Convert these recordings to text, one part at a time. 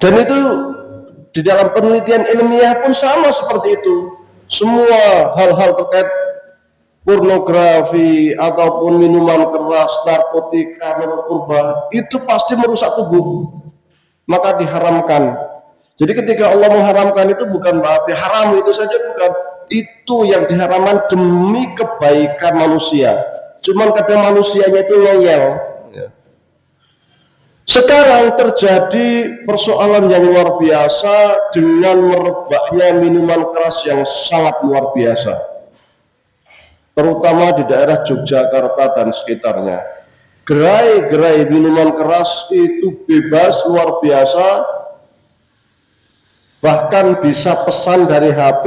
Dan itu di dalam penelitian ilmiah pun sama seperti itu. Semua hal-hal terkait pornografi ataupun minuman keras, narkotika, narkoba itu pasti merusak tubuh, maka diharamkan. Jadi ketika Allah mengharamkan itu bukan berarti haram itu saja, bukan. Itu yang diharamkan demi kebaikan manusia. Cuman kadang manusianya itu ngeyel. Sekarang terjadi persoalan yang luar biasa dengan merebaknya minuman keras yang sangat luar biasa, terutama di daerah Yogyakarta dan sekitarnya. Gerai-gerai minuman keras itu bebas luar biasa, bahkan bisa pesan dari HP,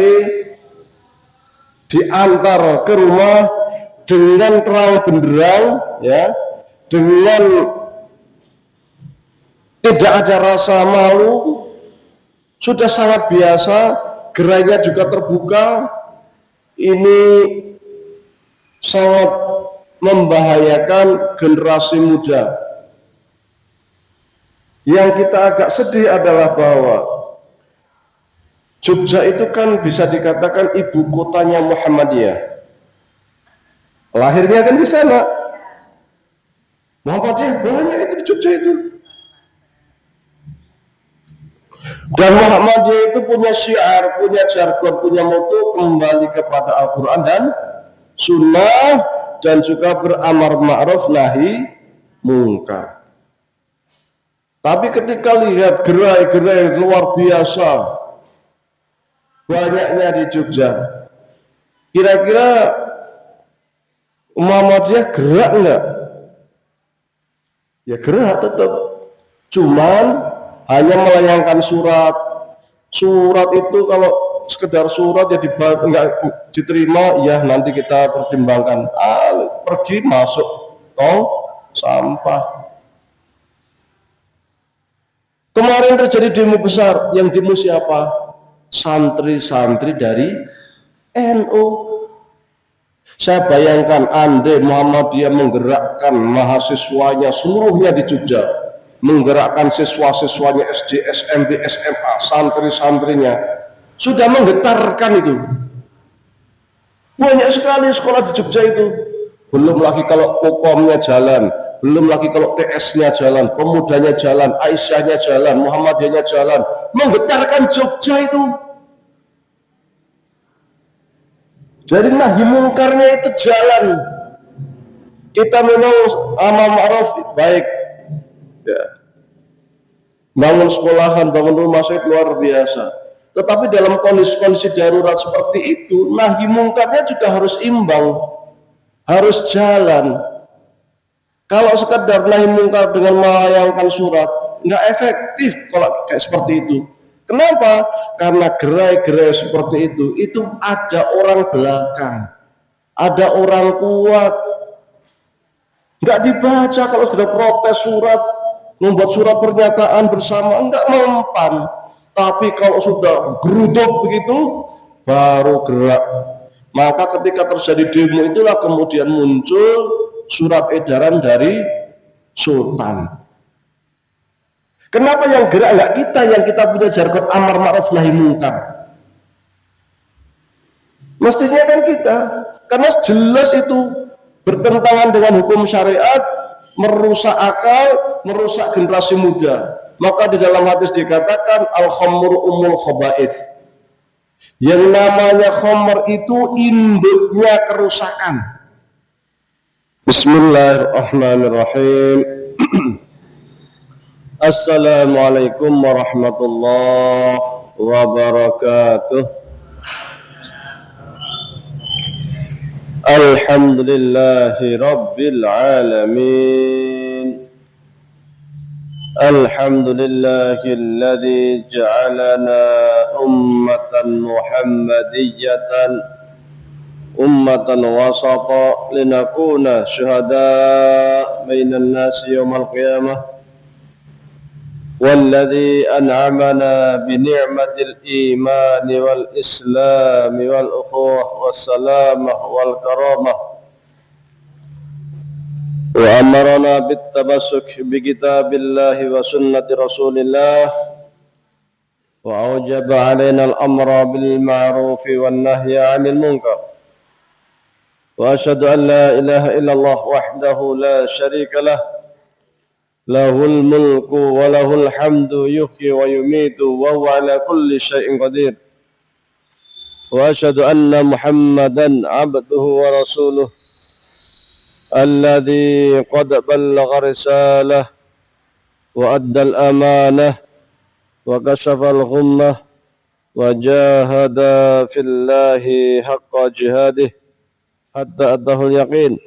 diantar ke rumah dengan terang benderang, ya, dengan tidak ada rasa malu, sudah sangat biasa. Gerainya juga terbuka. Ini sangat membahayakan generasi muda. Yang kita agak sedih adalah bahwa Jogja itu kan bisa dikatakan ibu kotanya Muhammadiyah. Lahirnya kan di sana. Muhammadiyah banyak itu di Jogja itu. Dan Muhammadiyah itu punya syiar, punya jargon, punya moto kembali kepada Al-Quran dan Sunnah, dan juga beramar ma'ruf nahi mungkar. Tapi ketika lihat gerai-gerai luar biasa banyaknya di Jogja, kira-kira Muhammadiyah gerak enggak? Ya gerak tetap, cuman hanya melayangkan surat. Surat itu kalau sekedar surat ya enggak diterima, ya nanti kita pertimbangkan. Pergi masuk tong sampah. Kemarin terjadi demo besar. Yang demo siapa? Santri-santri dari NU. Saya bayangkan andai Muhammadiyah menggerakkan mahasiswanya seluruhnya di Jogja, menggerakkan siswa-siswanya SD, SMP, SMA, santri-santrinya, sudah menggetarkan itu. Banyak sekali sekolah di Jogja itu. Belum lagi kalau Pokomnya jalan, belum lagi kalau TS-nya jalan, Pemudanya jalan, Aisyahnya jalan, Muhammadiyahnya jalan, menggetarkan Jogja itu. Jadi nahi mungkarnya itu jalan. Kita memang amar ma'ruf baik, ya. Bangun sekolahan, bangun rumah sakit luar biasa. Tetapi dalam kondisi-kondisi darurat seperti itu, nahi mungkarnya juga harus imbang, harus jalan. Kalau sekedar nahi mungkar dengan melayangkan surat, nggak efektif kalau kayak seperti itu. Kenapa? Karena gerai-gerai seperti itu ada orang belakang, ada orang kuat. Nggak dibaca kalau sudah protes surat, membuat surat pernyataan bersama, enggak mempan. Tapi kalau sudah geruduk begitu, baru gerak. Maka ketika terjadi demo itulah kemudian muncul surat edaran dari Sultan. Kenapa yang gerak enggak kita, yang kita punya jargon amar ma'ruf nahi mungkar? Mestinya kan kita, karena jelas itu bertentangan dengan hukum syariat, merusak akal, merusak generasi muda. Maka di dalam hadis dikatakan al-khamru ummul khaba'ith. Yang namanya khamr itu induknya kerusakan. Bismillahirrahmanirrahim. Assalamualaikum warahmatullahi wabarakatuh. Alhamdulillahi rabbil alamin. Alhamdulillahilladzi ja'alana ummatan muhammadiyatan, ummatan wasata, linakuna syuhada bainan nasi yawmal qiyamah. والذي أنعمنا بنعمة الإيمان والإسلام والأخوة والسلامة والكرامة، وأمرنا بالتمسك بكتاب الله وسنة رسول الله وأوجب علينا الأمر بالمعروف والنهي عن المنكر وأشهد أن لا إله إلا الله وحده لا شريك له له الملك وله الحمد يحيي ويميت وهو على كل شيء قدير وأشهد أن محمدا عبده ورسوله الذي قد بلغ رسالة وأدى الأمانة وكشف الغمة وجاهد في الله حق جهاده حتى أتاه اليقين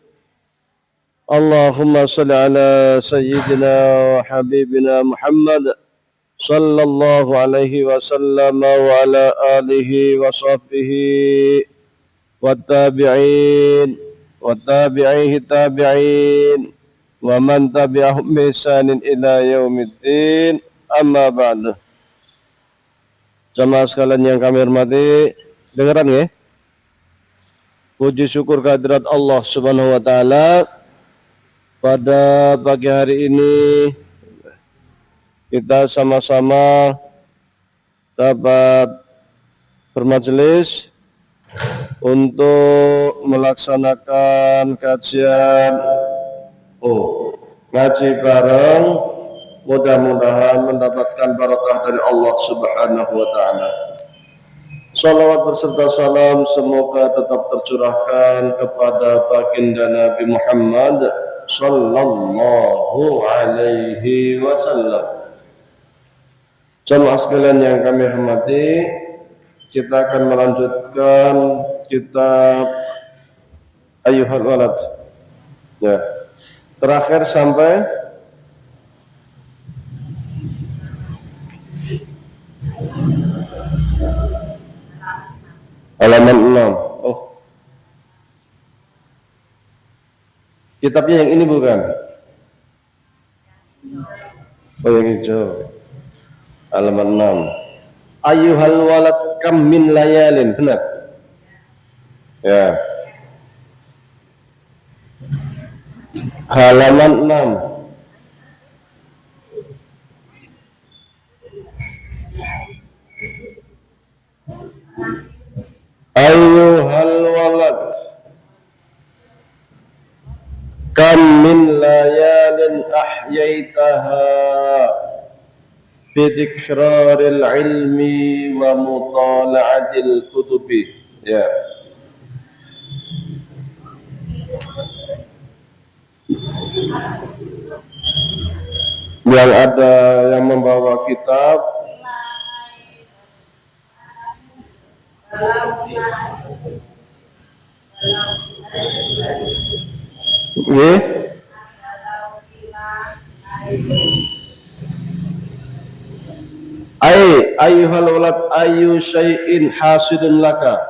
اللهم صل على سيدنا وحبيبنا محمد صلى الله عليه وسلم وعلى آله وصحبه والتابعين وتابعيه التابعين ومن تبعهم بإحسان إلى يوم الدين amma ba'du. Jamaah sekalian yang kami hormati, dengaran ya? Puji syukur kehadirat Allah Subhanahu wa taala, pada pagi hari ini kita sama-sama dapat bermajelis untuk melaksanakan kajian ngaji bareng, mudah-mudahan mendapatkan barakah dari Allah Subhanahu wa taala. Salawat berserta salam semoga tetap tercurahkan kepada baginda Nabi Muhammad sallallahu alaihi wasallam. Jamaah sekalian yang kami hormati, kita akan melanjutkan kitab Ayyuhal Walad. Ya. Terakhir sampai halaman 6. Oh. Kitabnya yang ini bukan? Oh, yang hijau. Halaman 6. Ayyuhal walad kam min layalin. Benar? Ya. Halaman 6. Ayyuhal walad kam min layalin ahyaitaha bidikraril ilmi wa mutala'atil kutubi. Ya. Yang ada yang membawa kitab ayyuhal walad ayyu syai'in hasidun laka.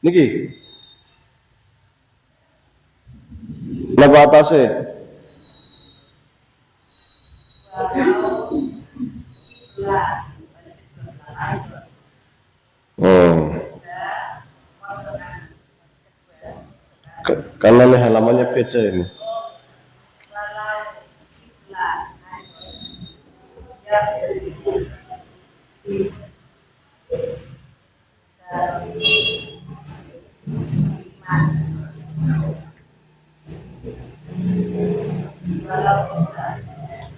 Niki napa atase? Karena ini halamannya beda ini.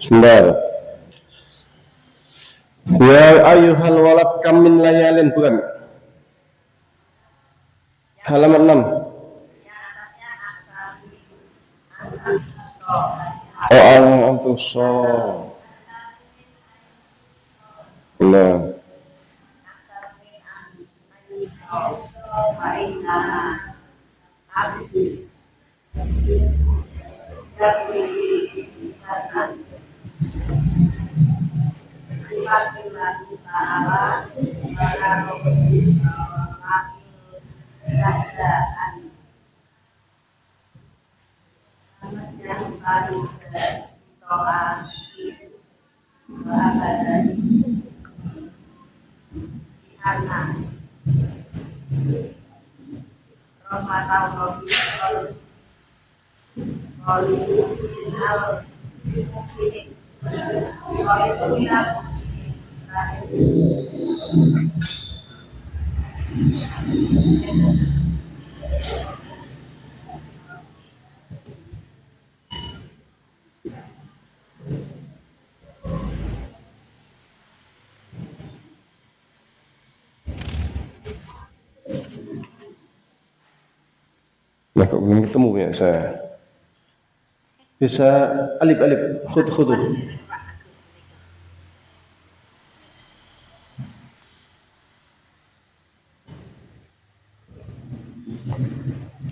Sebentar. Ya ayyuhal walad kam min layalin, bukan? Halaman 6. Oh, al-antuso. Nah. Nah, kok belum ketemu ya saya? Bisa alif khud.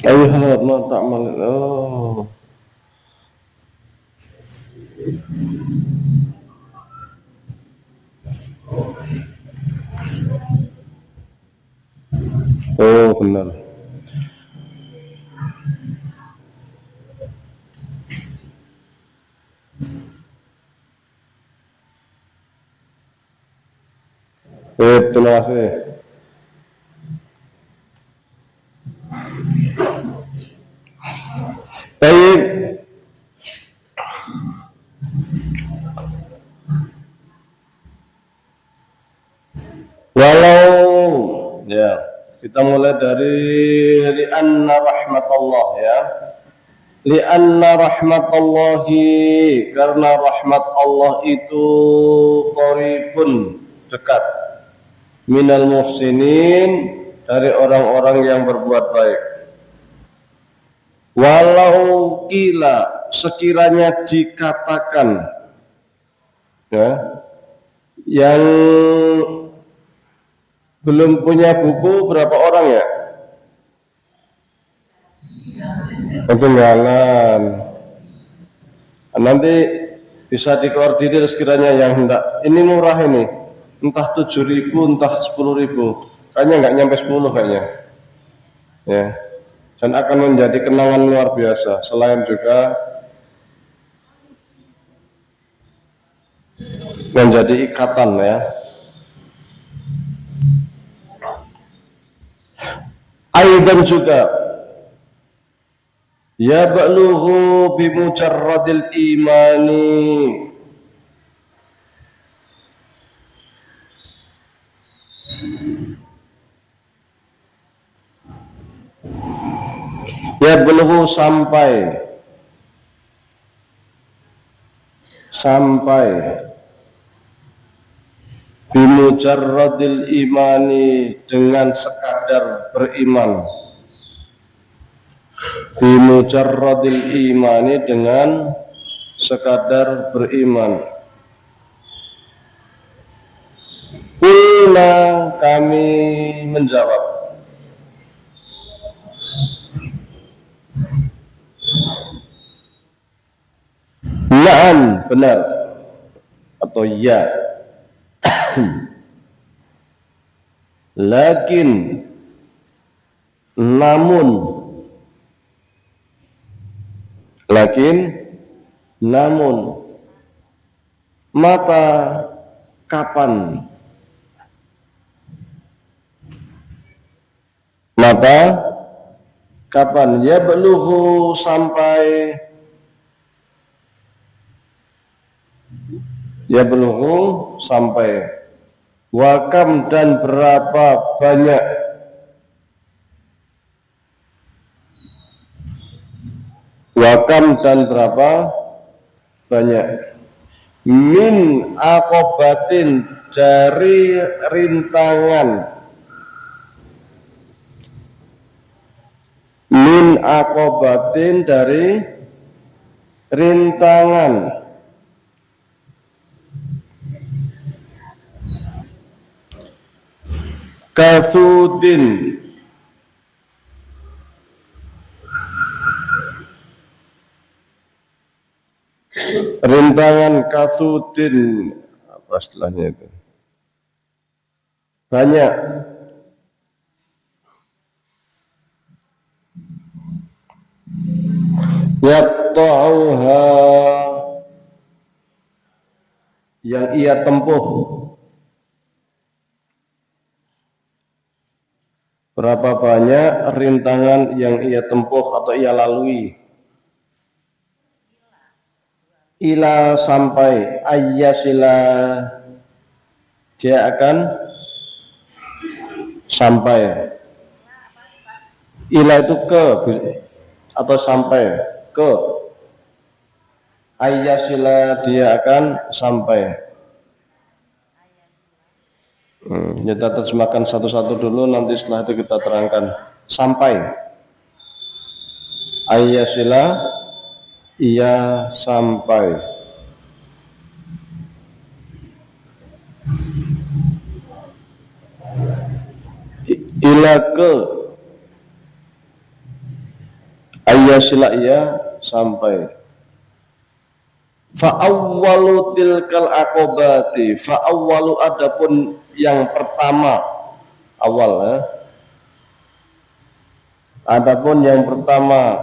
Ayuhal ma ta'mal. Oh. Oh, benar. Terima kasih. Baik. Walau ya, kita mulai dari li'anna rahmatullah ya. Li'anna rahmatallahi, karena rahmat Allah itu qaribun, dekat, minal muhsinin, dari orang-orang yang berbuat baik. Walau kila, sekiranya dikatakan ya, yang belum punya buku berapa orang ya? Ketinggalan. Nanti bisa dikoordinir sekiranya yang hendak ini murah ini, entah 7.000 entah 10.000, kayaknya nggak nyampe 10 kayaknya ya, dan akan menjadi kenangan luar biasa, selain juga menjadi ikatan ya. Aidan juga ya ba'luhu bimujarradil imani, ya ba'luhu sampai bimujarradil imani, dengan sekadar beriman, bimujarradil imani, dengan sekadar beriman. Qulna, kami menjawab, na'am, benar, atau ya. Lakin, namun, mata, kapan, ya beluhu, sampai, wakam, dan berapa banyak, min akobatin, dari rintangan, kasudin, apa istilahnya itu, banyak, yatta'uha, yang ia tempuh, berapa banyak rintangan yang ia tempuh atau ia lalui, ila, sampai, ayyasila, dia akan sampai. Ila itu ke atau sampai ke. Ayyasila dia akan sampai. Kita terjemahkan satu-satu dulu, nanti setelah itu kita terangkan. Sampai. Ayyasila, ia sampai. Ila ke. Ayyasila, ia sampai. Fa'awwalu tilkal aqobati, fa'awwalu adapun yang pertama, awal adapun yang pertama,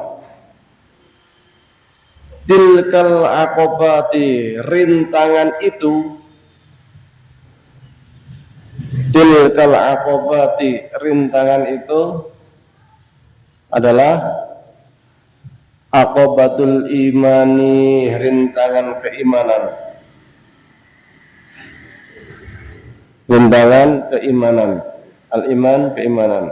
tilkal aqobati, rintangan itu, tilkal aqobati, rintangan itu adalah aqobatul imani, rintangan keimanan. Rintangan keimanan. Al-iman, keimanan.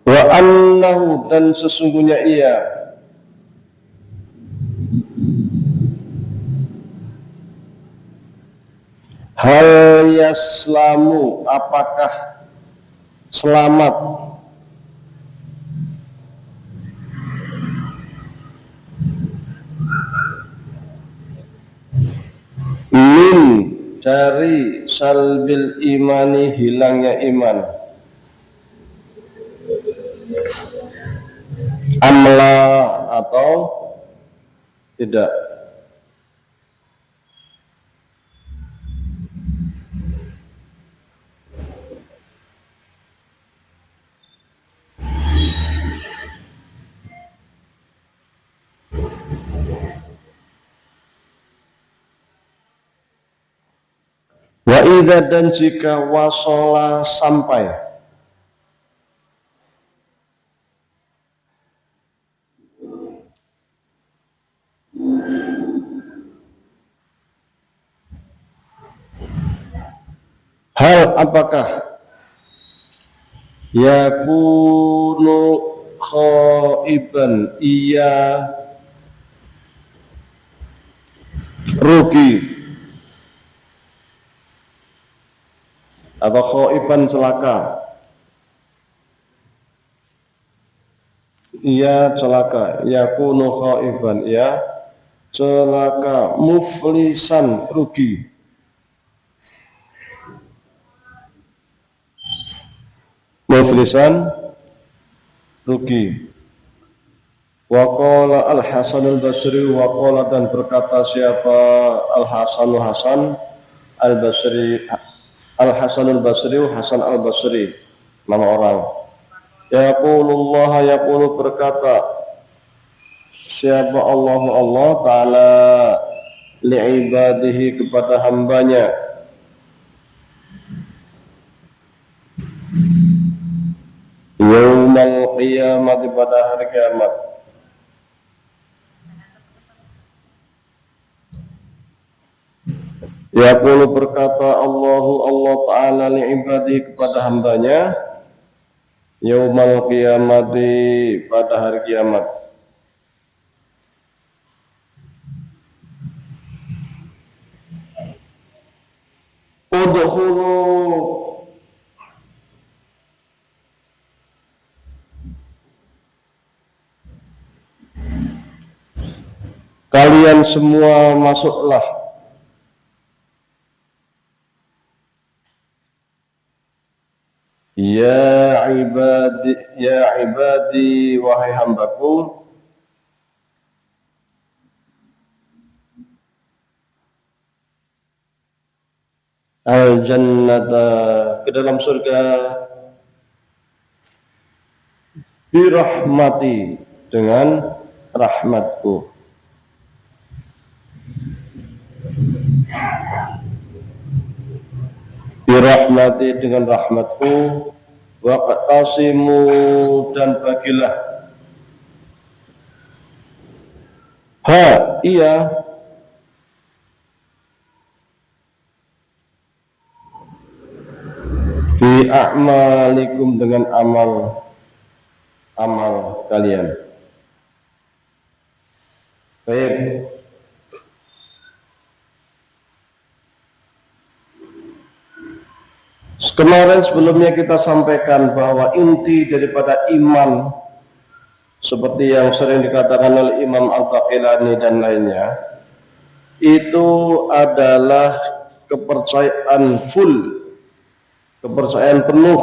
Wa annahu, dan sesungguhnya ia, hal yaslamu, apakah selamat, min, dari salbil imani, hilangnya iman, amla atau tidak. Wa idza, dan jika wasola sampai, hal apakah, yakunu khaiban, ia rugi atau khaiban celaka, ia celaka, yakunu khaiban, ia celaka, muflisan, rugi, muflisan, rugi. Waqala Al-Hasan Al-Basri, waqala, dan berkata siapa, Al-Hasan, Hasan Al-Basri, Al-Hasan Al-Basri, Hasan Al-Basri, nama orang. Yaqulullah, yaqulu, berkata siapa Allah, Allah Ta'ala, li'ibadihi, kepada hambanya, yaumal qiyamah, pada hari kiamat. Yaqulu, berkata Allah Ta'ala, li'ibadihi, kepada hambanya, yaumal qiyamati, pada hari kiamat. Udkhulu, kalian semua masuklah, ya ibadi, wahai hambaku, al-jannata, ke dalam surga, birahmati, dengan rahmatku. Birahmati, dengan rahmatku, waqtasimu dan bagilah. Iya, fi a'malikum dengan amal kalian. Baik. Kemarin sebelumnya kita sampaikan bahwa inti daripada iman seperti yang sering dikatakan oleh Imam Al-Baqilani dan lainnya, itu adalah kepercayaan full, kepercayaan penuh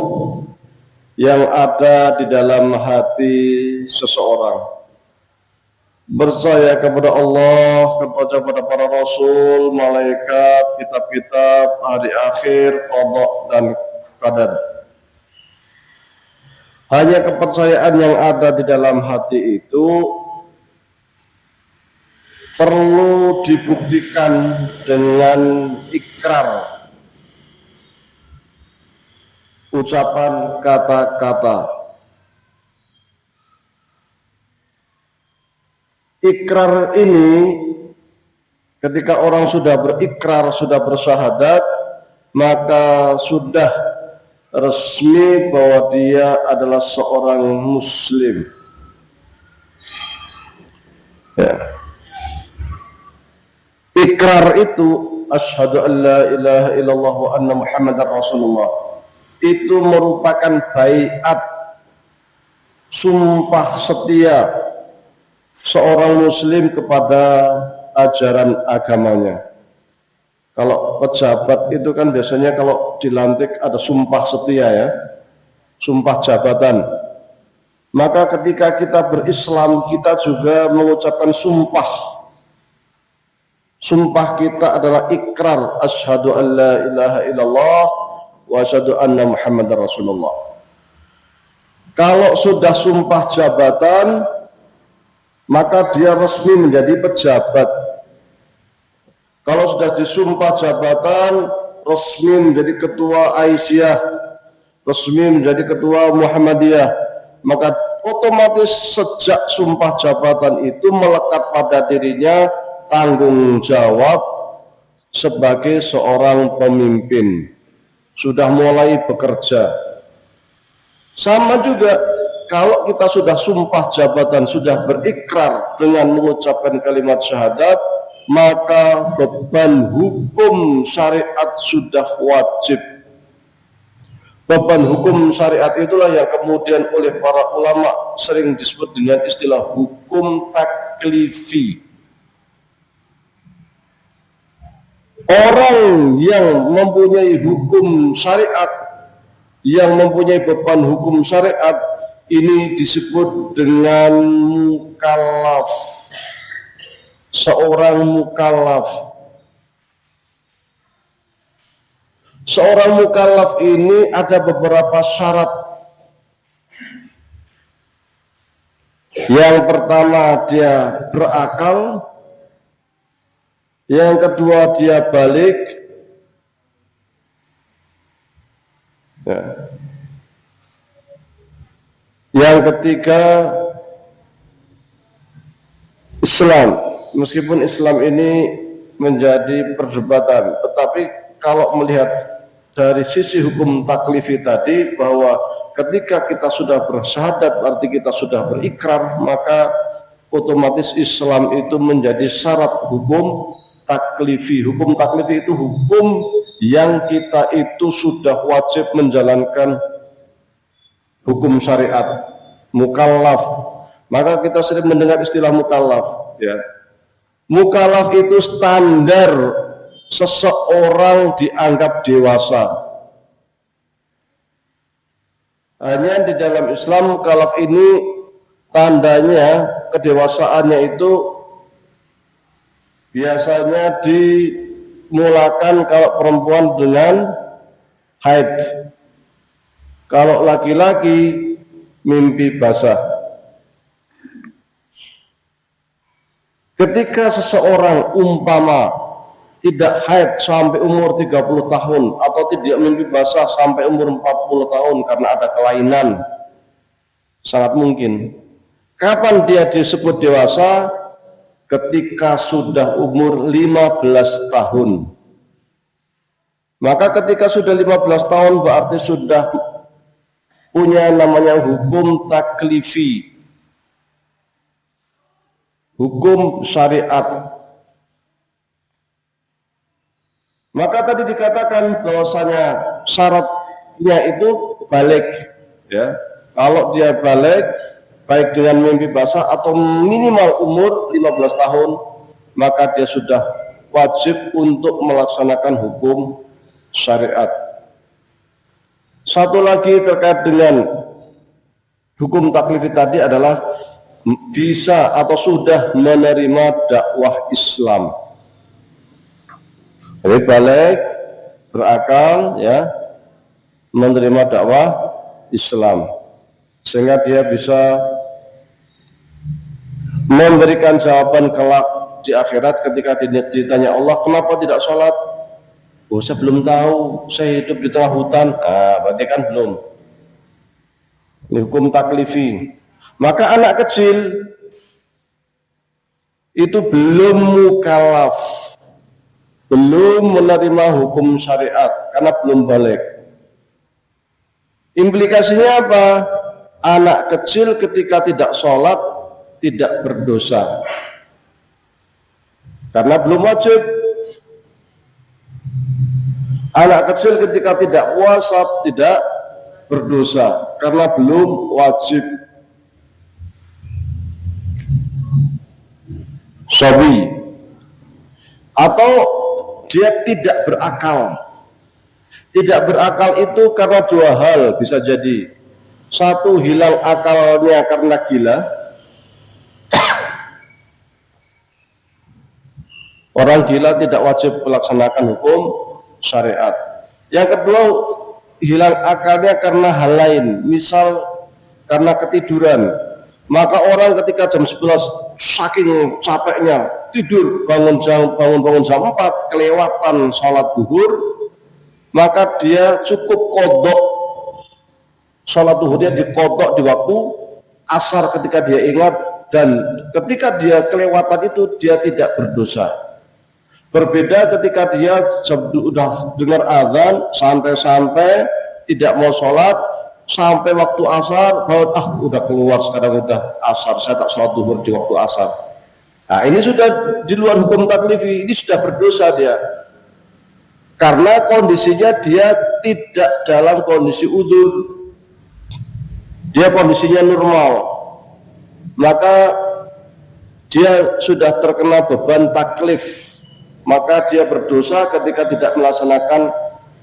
yang ada di dalam hati seseorang. Percaya kepada Allah, kepada para rasul, malaikat, kitab-kitab, hari akhir, qada dan qadar. Hanya kepercayaan yang ada di dalam hati itu perlu dibuktikan dengan ikrar, ucapan kata-kata. Ikrar ini, ketika orang sudah berikrar, sudah bersyahadat, maka sudah resmi bahwa dia adalah seorang muslim. Ya. Ikrar itu, asyhadu an la ilaha illallah wa anna muhammadar rasulullah, itu merupakan baiat, sumpah setia seorang muslim kepada ajaran agamanya. Kalau pejabat itu kan biasanya kalau dilantik ada sumpah setia ya, sumpah jabatan. Maka ketika kita berislam, kita juga mengucapkan sumpah. Sumpah kita adalah ikrar, asyhadu an la ilaha illallah wa asyhadu anna muhammadar rasulullah. Kalau sudah sumpah jabatan, maka dia resmi menjadi pejabat. Kalau sudah disumpah jabatan, resmi menjadi ketua Aisyah, resmi menjadi ketua Muhammadiyah, maka otomatis sejak sumpah jabatan itu melekat pada dirinya tanggung jawab sebagai seorang pemimpin, sudah mulai bekerja. Sama juga kalau kita sudah sumpah jabatan, sudah berikrar dengan mengucapkan kalimat syahadat, maka beban hukum syariat sudah wajib. Beban hukum syariat itulah yang kemudian oleh para ulama sering disebut dengan istilah hukum taklifi. Orang yang mempunyai hukum syariat, yang mempunyai beban hukum syariat, ini disebut dengan mukallaf. Seorang mukallaf. Seorang mukallaf ini ada beberapa syarat. Yang pertama dia berakal, yang kedua dia balik, ya. Yang ketiga Islam. Meskipun Islam ini menjadi perdebatan, tetapi kalau melihat dari sisi hukum taklifi tadi, bahwa ketika kita sudah bersyahadat berarti kita sudah berikrar, maka otomatis Islam itu menjadi syarat hukum taklifi. Hukum taklifi itu hukum yang kita itu sudah wajib menjalankan hukum syariat, mukallaf. Maka kita sering mendengar istilah mukallaf, ya. Mukallaf itu standar seseorang dianggap dewasa. Hanya di dalam Islam mukallaf ini tandanya kedewasaannya itu biasanya dimulakan kalau perempuan dengan haid, kalau laki-laki mimpi basah. Ketika seseorang umpama tidak haid sampai umur 30 tahun atau tidak mimpi basah sampai umur 40 tahun karena ada kelainan, sangat mungkin. Kapan dia disebut dewasa? Ketika sudah umur 15 tahun. Maka ketika sudah 15 tahun berarti sudah punya namanya hukum taklifi, hukum syariat. Maka tadi dikatakan bahwasanya syaratnya itu balik, ya. Kalau dia balik, baik dengan mimpi basah atau minimal umur 15 tahun, maka dia sudah wajib untuk melaksanakan hukum syariat. Satu lagi terkait dengan hukum taklifi tadi adalah bisa atau sudah menerima dakwah Islam. Jadi balik, berakal, ya, menerima dakwah Islam, sehingga dia bisa memberikan jawaban kelak di akhirat ketika ditanya Allah, kenapa tidak sholat? Oh, saya belum tahu, saya hidup di tengah hutan. Berarti kan belum. Ini hukum taklifi. Maka anak kecil itu belum mukallaf, belum menerima hukum syariat karena belum balik. Implikasinya apa? Anak kecil ketika tidak sholat tidak berdosa karena belum wajib. Anak kecil ketika tidak puasa tidak berdosa karena belum wajib. Sabi atau dia tidak berakal. Tidak berakal itu karena dua hal bisa jadi. Satu, hilang akalnya karena gila. Orang gila tidak wajib melaksanakan hukum syariat. Yang kedua, hilang akalnya karena hal lain, misal karena ketiduran. Maka orang ketika jam 11 saking capeknya tidur, bangun jam 4, kelewatan sholat zuhur, maka dia cukup kodok sholat zuhurnya, dikodok di waktu asar ketika dia ingat, dan ketika dia kelewatan itu dia tidak berdosa. Berbeda ketika dia sudah dengar azan, santai-santai, tidak mau sholat, sampai waktu asar, udah keluar sekarang, udah asar, saya tak sholat zuhur di waktu asar. Nah, ini sudah di luar hukum taklifi, ini sudah berdosa dia. Karena kondisinya dia tidak dalam kondisi udzur, dia kondisinya normal, maka dia sudah terkena beban taklif. Maka dia berdosa ketika tidak melaksanakan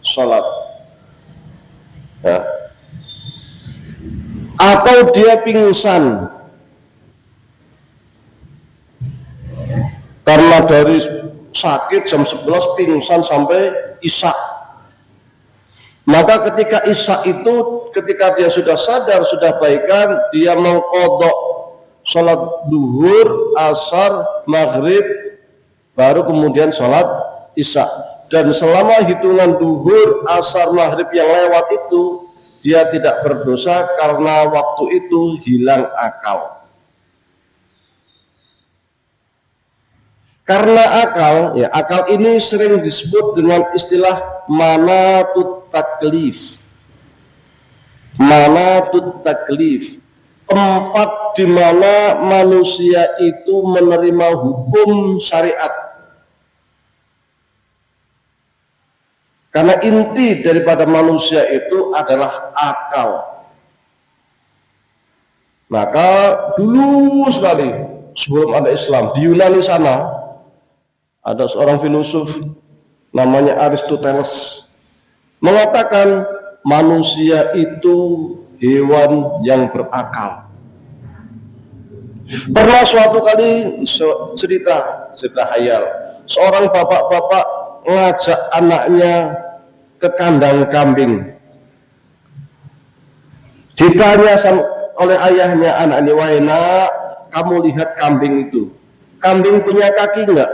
sholat, ya. Atau dia pingsan karena dari sakit jam 11 pingsan sampai isya. Maka ketika isya itu, ketika dia sudah sadar, sudah baikan, dia mengqadha sholat zuhur, asar, maghrib, baru kemudian sholat isya. Dan selama hitungan zuhur, asar, maghrib yang lewat itu, dia tidak berdosa karena waktu itu hilang akal. Karena akal, ya, akal ini sering disebut dengan istilah manatut taklif. Manatut taklif, tempat di mana manusia itu menerima hukum syariat. Karena inti daripada manusia itu adalah akal. Maka dulu sekali sebelum ada Islam, di Yunani sana ada seorang filosof namanya Aristoteles mengatakan manusia itu hewan yang berakal. Pernah suatu kali cerita hayal, seorang bapak-bapak ngajak anaknya ke kandang kambing. Ditanya oleh ayahnya, anak ini, wahai nak, kamu lihat kambing itu, kambing punya kaki enggak?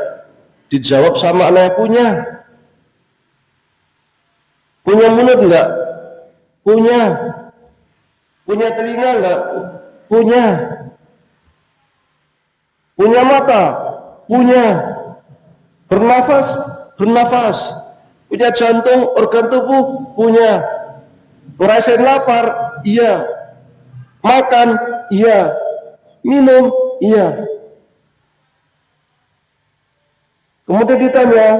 Dijawab sama anaknya, punya. Punya mulut enggak? Punya. Punya telinga enggak? Punya. Punya mata? Punya. Bernafas? Bernafas. Punya jantung, organ tubuh? Punya. Ngerasain lapar? Iya. Makan? Iya. Minum? Iya. Kemudian ditanya,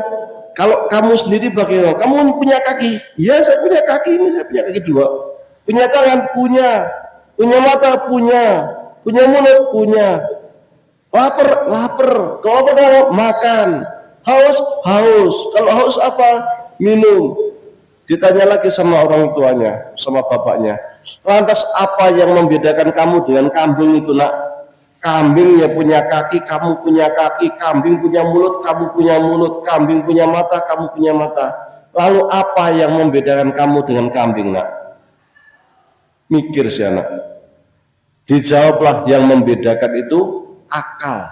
kalau kamu sendiri bagaimana? Kamu punya kaki? Iya, saya punya kaki, ini saya punya kaki 2. Punya tangan? Punya. Punya mata? Punya. Punya mulut? Punya. Lapar? Lapar. Kalau lapar, makan. Haus? Haus. Kalau haus apa? Minum. Ditanya lagi sama orang tuanya, sama bapaknya, lantas apa yang membedakan kamu dengan kambing itu, nak? Kambing ya punya kaki, kamu punya kaki. Kambing punya mulut, kamu punya mulut. Kambing punya mata, kamu punya mata. Lalu apa yang membedakan kamu dengan kambing, nak? Mikir si anak. Dijawablah, yang membedakan itu akal.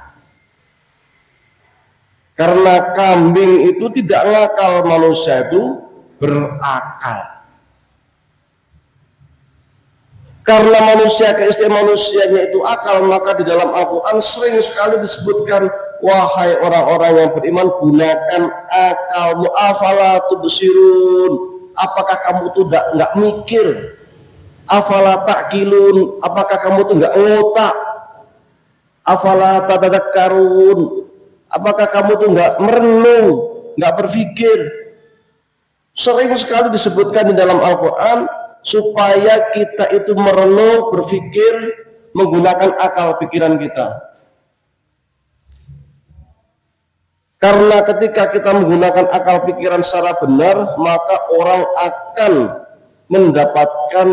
Karena kambing itu tidak ngakal, manusia itu berakal. Karena manusia, keistimewaan manusianya itu akal, maka di dalam Al-Quran sering sekali disebutkan, wahai orang-orang yang beriman, gunakan akalmu. Afala tubsirun, apakah kamu tuh nggak mikir? Afala ta'qilun, apakah kamu tuh nggak ngotak? Afala tatadzakkarun, apakah kamu tuh nggak merenung, nggak berpikir? Sering sekali disebutkan di dalam Al-Quran supaya kita itu merenung, berpikir, menggunakan akal pikiran kita. Karena ketika kita menggunakan akal pikiran secara benar, maka orang akan mendapatkan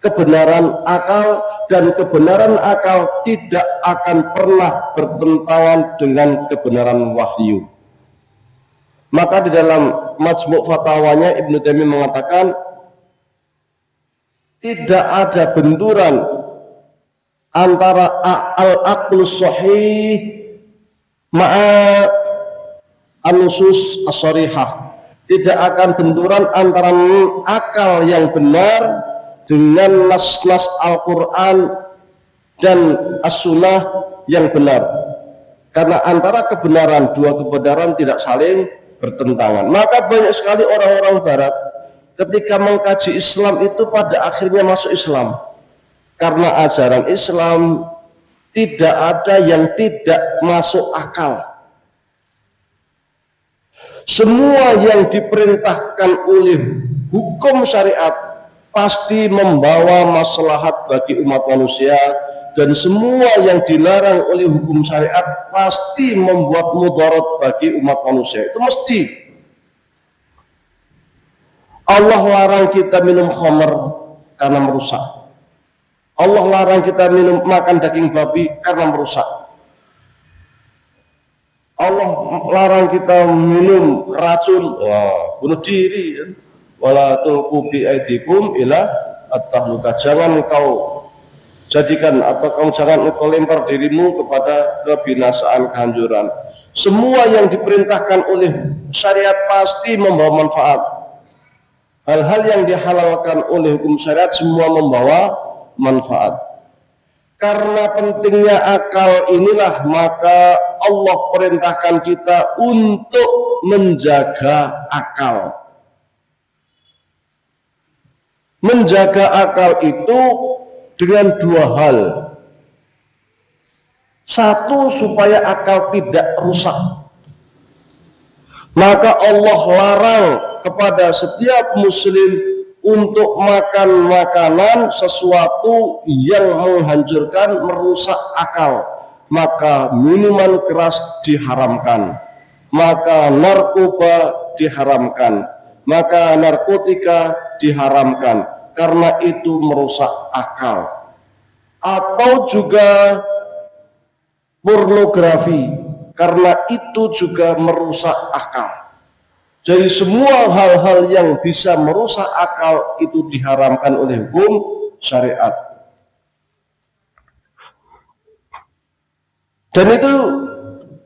kebenaran akal, dan kebenaran akal tidak akan pernah bertentangan dengan kebenaran wahyu. Maka di dalam Majmu' Fatwanya Ibnu Taimiyah mengatakan, tidak ada benturan antara al-aqlus sahih ma'a an-nusus as-sharihah. Tidak akan benturan antara akal yang benar dengan nas-nas Al-Quran dan as-sunnah yang benar. Karena antara kebenaran, dua kebenaran tidak saling bertentangan. Maka banyak sekali orang-orang barat ketika mengkaji Islam itu pada akhirnya masuk Islam, karena ajaran Islam tidak ada yang tidak masuk akal. Semua yang diperintahkan oleh hukum syariat pasti membawa maslahat bagi umat manusia, dan semua yang dilarang oleh hukum syariat pasti membuat mudarat bagi umat manusia. Itu mesti. Allah larang kita minum khamr karena merusak. Allah larang kita makan daging babi karena merusak. Allah larang kita minum racun, bunuh diri. Wala tulqu bi aidikum ila at-tahluka. Jangan kau jadikan atau jangan engkau lempar dirimu kepada kebinasaan, kehancuran. Semua yang diperintahkan oleh syariat pasti membawa manfaat. Hal-hal yang dihalalkan oleh hukum syariat semua membawa manfaat. Karena pentingnya akal inilah maka Allah perintahkan kita untuk menjaga akal. Menjaga akal itu dengan dua hal. Satu, supaya akal tidak rusak. Maka Allah larang kepada setiap muslim untuk makan makanan sesuatu yang menghancurkan, merusak akal. Maka minuman keras diharamkan, maka narkoba diharamkan, maka narkotika diharamkan, karena itu merusak akal. Atau juga pornografi, karena itu juga merusak akal. Jadi semua hal-hal yang bisa merusak akal itu diharamkan oleh hukum syariat. Dan itu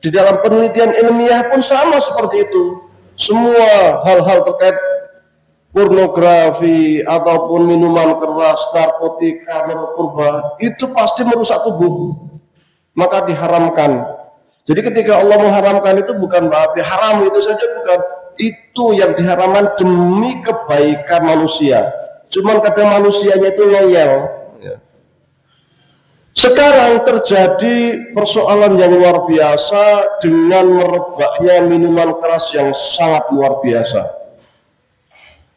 Di dalam penelitian ilmiah pun sama seperti itu. Semua hal-hal terkait pornografi ataupun minuman keras, narkotika, narkoba itu pasti merusak tubuh, maka diharamkan. Jadi ketika Allah mengharamkan itu bukan berarti haram itu saja, bukan. Itu yang diharamkan demi kebaikan manusia. Cuman kadang manusianya itu ngeyel. Sekarang terjadi persoalan yang luar biasa dengan merebaknya minuman keras yang sangat luar biasa,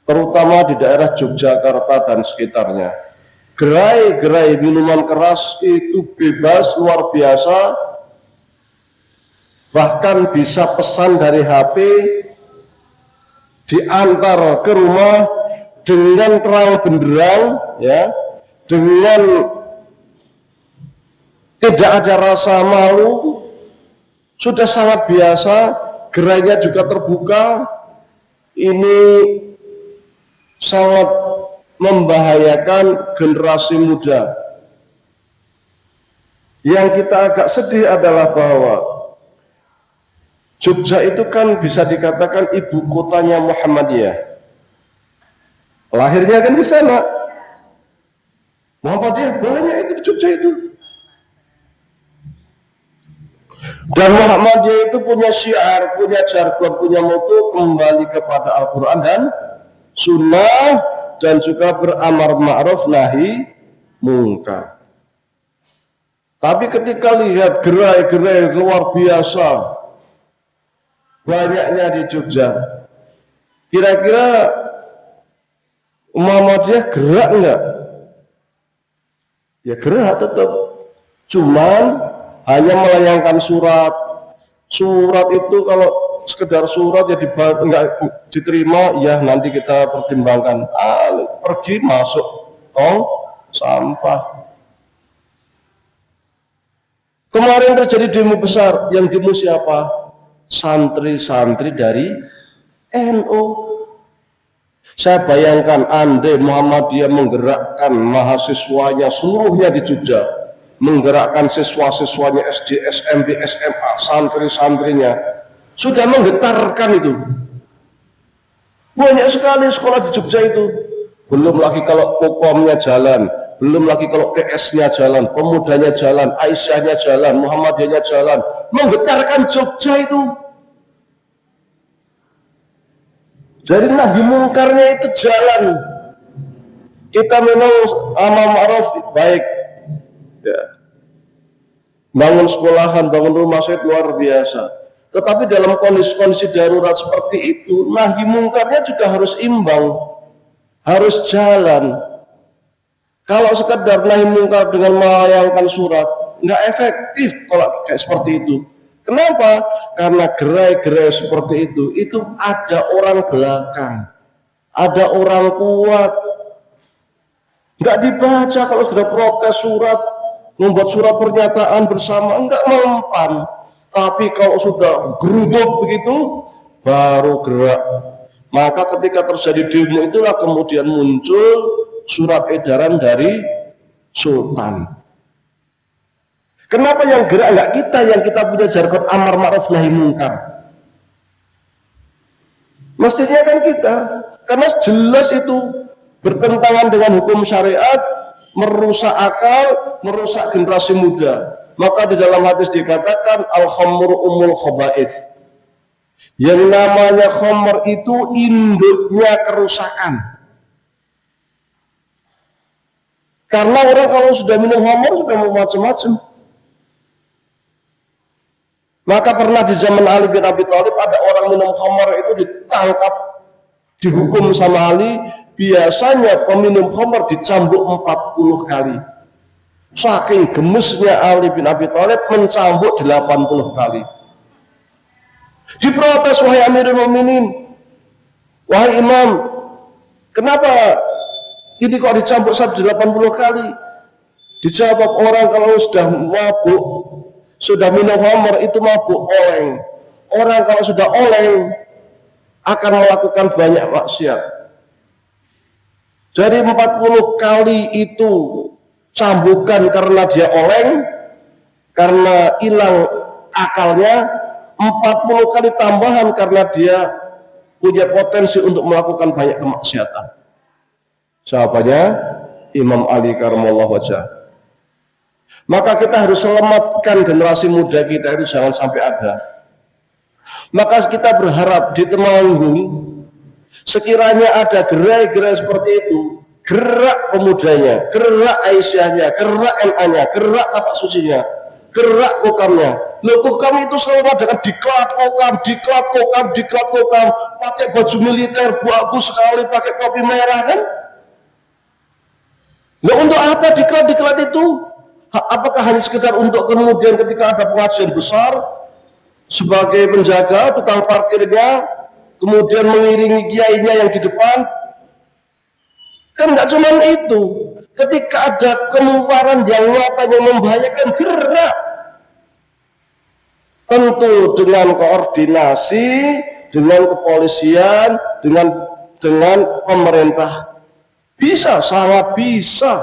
terutama di daerah Yogyakarta dan sekitarnya. Gerai-gerai minuman keras itu bebas luar biasa, bahkan bisa pesan dari HP diantar ke rumah dengan terang benderang, ya, dengan tidak ada rasa malu, sudah sangat biasa. Gerainya juga terbuka. Ini sangat membahayakan generasi muda. Yang kita agak sedih adalah bahwa Jogja itu kan bisa dikatakan ibu kotanya Muhammadiyah. Lahirnya kan di sana. Muhammadiyah banyak itu di Jogja itu. Dan Muhammadiyah itu punya syiar, punya jargon, punya moto kembali kepada Al-Quran dan Sunnah, dan juga beramar ma'ruf nahi mungkar. Tapi ketika lihat gerai-gerai luar biasa banyaknya di Jogja, kira-kira Muhammadiyah gerak enggak? Ya gerak tetap, cuman hanya melayangkan surat. Surat itu kalau sekedar surat ya enggak diterima, ya nanti kita pertimbangkan. Pergi masuk tong sampah. Kemarin terjadi demo besar. Yang demo siapa? Santri-santri dari NU. Saya bayangkan andai Muhammadiyah menggerakkan mahasiswanya seluruhnya di Jogja, menggerakkan siswa-siswanya SD, SMP, SMA, santri-santrinya, sudah menggetarkan itu. Banyak sekali sekolah di Jogja itu. Belum lagi kalau Popomnya jalan, belum lagi kalau PS-nya jalan, Pemudanya jalan, Aisyahnya jalan, Muhammadiyahnya jalan, menggetarkan Jogja itu. Jadi nahi mungkarnya itu jalan. Kita memang amar ma'ruf baik, ya, bangun sekolahan, bangun rumah sakit luar biasa. Tetapi dalam kondisi darurat seperti itu, nahi mungkarnya juga harus imbang, harus jalan. Kalau sekedar nahi mungkar dengan melayangkan surat, nggak efektif kalau kayak seperti itu. Kenapa? Karena gerai-gerai seperti itu ada orang belakang, ada orang kuat. Nggak dibaca kalau sudah protes surat, membuat surat pernyataan bersama, enggak mempan. Tapi kalau sudah geruduk begitu, baru gerak. Maka ketika terjadi demo itulah kemudian muncul surat edaran dari Sultan. Kenapa yang gerak enggak kita, yang kita punya jargon amar ma'ruf nahi mungkar? Mestinya kan kita, karena jelas itu bertentangan dengan hukum syariat, merusak akal, merusak generasi muda. Maka di dalam hadis dikatakan al-khamru umul khaba'ith. Yang namanya khamr itu induknya kerusakan. Karena orang kalau sudah minum khamr sudah mau macam-macam. Maka pernah di zaman Ali bin Abi Thalib ada orang minum khamr itu ditangkap, dihukum sama Ali. Biasanya peminum khamr dicambuk 40 kali. Saking gemesnya Ali bin Abi Thalib mencambuk 80 kali. Diprotes, wahai Amirul Mukminin, wahai Imam, kenapa ini kok dicambuk sampai 80 kali? Dijawab, orang kalau sudah mabuk, sudah minum khamr itu mabuk, oleng. Orang kalau sudah oleng akan melakukan banyak maksiat. Jadi 40 kali itu cambukan karena dia oleng, karena hilang akalnya 40 kali tambahan karena dia punya potensi untuk melakukan banyak kemaksiatan. Siapanya? Imam Ali karamallahu wajhah. Maka kita harus selamatkan generasi muda kita itu jangan sampai ada. Maka kita berharap di Temanggung sekiranya ada gerai-gerai seperti itu, gerak pemudanya, gerak Aisyahnya, gerak NA-nya, gerak tapak sucinya, gerak kokamnya. Loh, kokam itu selalu dengan diklat kokam, pakai baju militer, bagus sekali, pakai topi merah kan? Loh, untuk apa diklat itu? Apakah hanya sekedar untuk kemudian ketika ada pengajian besar sebagai penjaga, tukang parkirnya, kemudian mengiringi kiainya yang di depan? Kan nggak cuma itu. Ketika ada keluaran yang nyatanya membahayakan, gerak. Tentu dengan koordinasi, dengan kepolisian, dengan pemerintah. Bisa, sangat bisa.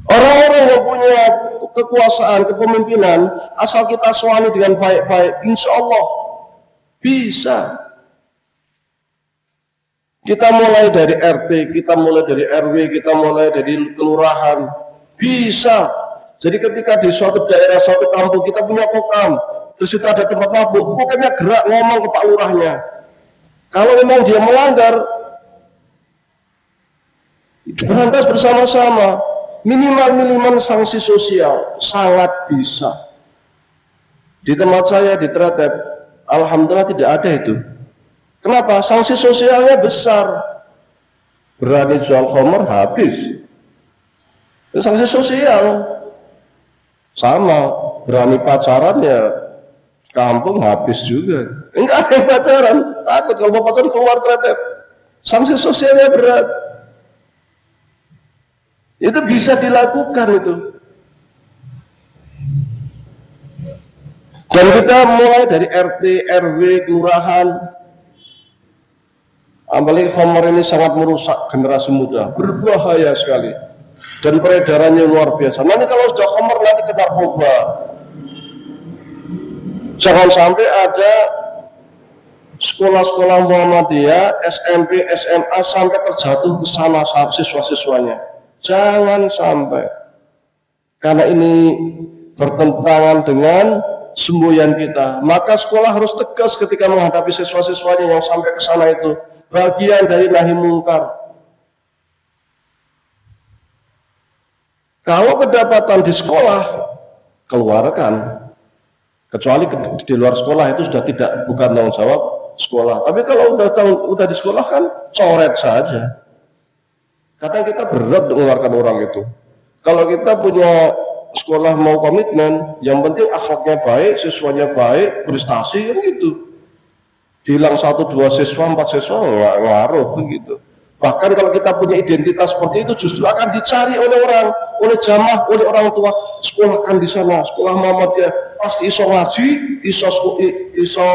Orang-orang yang punya kekuasaan, kepemimpinan, asal kita suami dengan baik-baik, insya Allah bisa. Kita mulai dari RT, kita mulai dari RW, kita mulai dari kelurahan, bisa. Jadi ketika di suatu daerah, suatu kampung kita punya kokam, terus kita ada tempat mabuk, kokamnya gerak ngomong ke Pak Lurahnya. Kalau memang dia melanggar, berantas bersama-sama. Minimal sanksi sosial sangat bisa. Di tempat saya di Tratep, alhamdulillah tidak ada itu. Kenapa? Sanksi sosialnya besar. Berani jual khamr habis. Sanksi sosial sama. Berani pacaran ya kampung habis juga. Enggak ada yang pacaran, takut kalau mau pacaran keluar Tratep. Sanksi sosialnya berat. Itu bisa dilakukan itu. Dan kita mulai dari RT, RW, kelurahan. Apalagi khamr ini sangat merusak generasi muda, berbahaya sekali. Dan peredarannya luar biasa. Nanti kalau sudah khamr nanti kena narkoba. Jangan sampai ada sekolah-sekolah Muhammadiyah, SMP, SMA sampai terjatuh ke sana siswa-siswanya. Jangan sampai, karena ini bertentangan dengan semboyan kita. Maka sekolah harus tegas ketika menghadapi siswa-siswanya yang sampai ke sana itu. Bagian dari nahi mungkar. Kalau kedapatan di sekolah, keluarkan. Kecuali di luar sekolah itu sudah bukan tanggung jawab sekolah. Tapi kalau udah di sekolah kan coret saja. Kadang kita berat mengeluarkan orang itu. Kalau kita punya sekolah mau komitmen, yang penting akhlaknya baik, siswanya baik, prestasi kan gitu. Hilang 1, 2 siswa, 4 siswa nggak ngaruh begitu. Bahkan kalau kita punya identitas seperti itu justru akan dicari oleh orang, oleh jamaah, oleh orang tua. Sekolahkan di sana, sekolah Muhammadiyah pasti iso ngaji, iso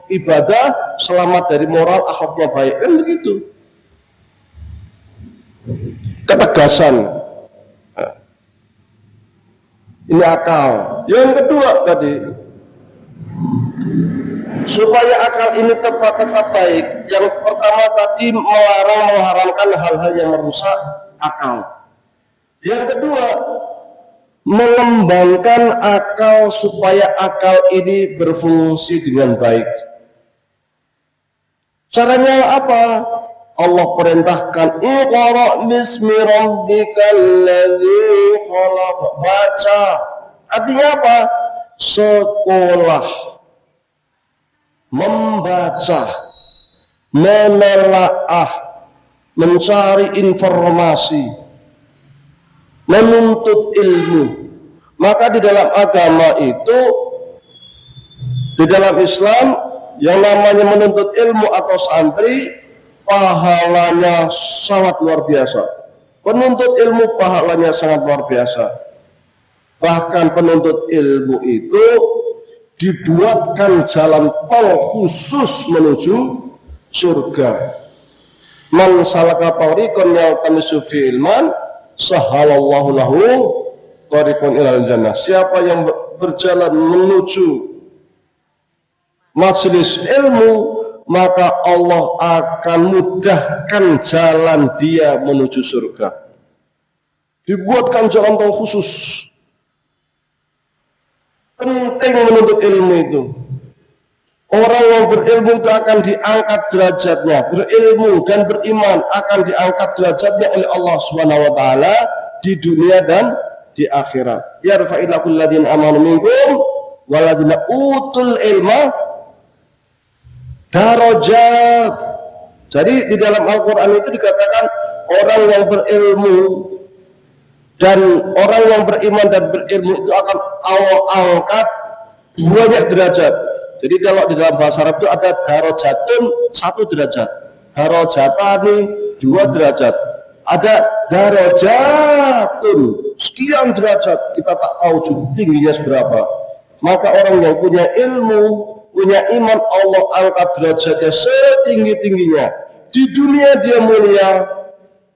ibadah, selamat dari moral, akhlaknya baik kan begitu. Ketegasan. Ini akal. Yang kedua tadi, supaya akal ini tetap baik, yang pertama tadi melarang mengharamkan hal-hal yang merusak akal. Yang kedua, mengembangkan akal supaya akal ini berfungsi dengan baik. Caranya apa? Allah perintahkan iqra bismi rabbikal ladzi khalaq. Baca. Artinya apa? Sekolah. Membaca. Menelaah. Mencari informasi. Menuntut ilmu. Maka di dalam agama itu, di dalam Islam, yang namanya menuntut ilmu atau santri, pahalanya sangat luar biasa. Penuntut ilmu pahalanya sangat luar biasa. Bahkan penuntut ilmu itu dibuatkan jalan tol khusus menuju surga. Man salaka tariqan yaltamisu fi ilman sahalallahu lahu tariqun ilal jannah. Siapa yang berjalan menuju majelis ilmu, maka Allah akan mudahkan jalan dia menuju surga. Dibuatkan jalan tol khusus. Penting menuntut ilmu itu. Orang yang berilmu itu akan diangkat derajatnya. Berilmu dan beriman akan diangkat derajatnya oleh Allah Subhanahu wa taala di dunia dan di akhirat. Yarfa'illahu alladziina amanu minkum walladziina utul ilma darajat. Jadi di dalam Al-Qur'an itu dikatakan orang yang berilmu dan orang yang beriman dan berilmu itu akan Allah angkat banyak derajat. Jadi kalau di dalam bahasa Arab itu ada darajatun 1 derajat, darajatani 2 derajat, ada darajatun sekian derajat, kita tak tahu tingginya seberapa. Maka orang yang punya ilmu, punya iman, Allah angkat derajatnya setinggi-tingginya. Di dunia dia mulia,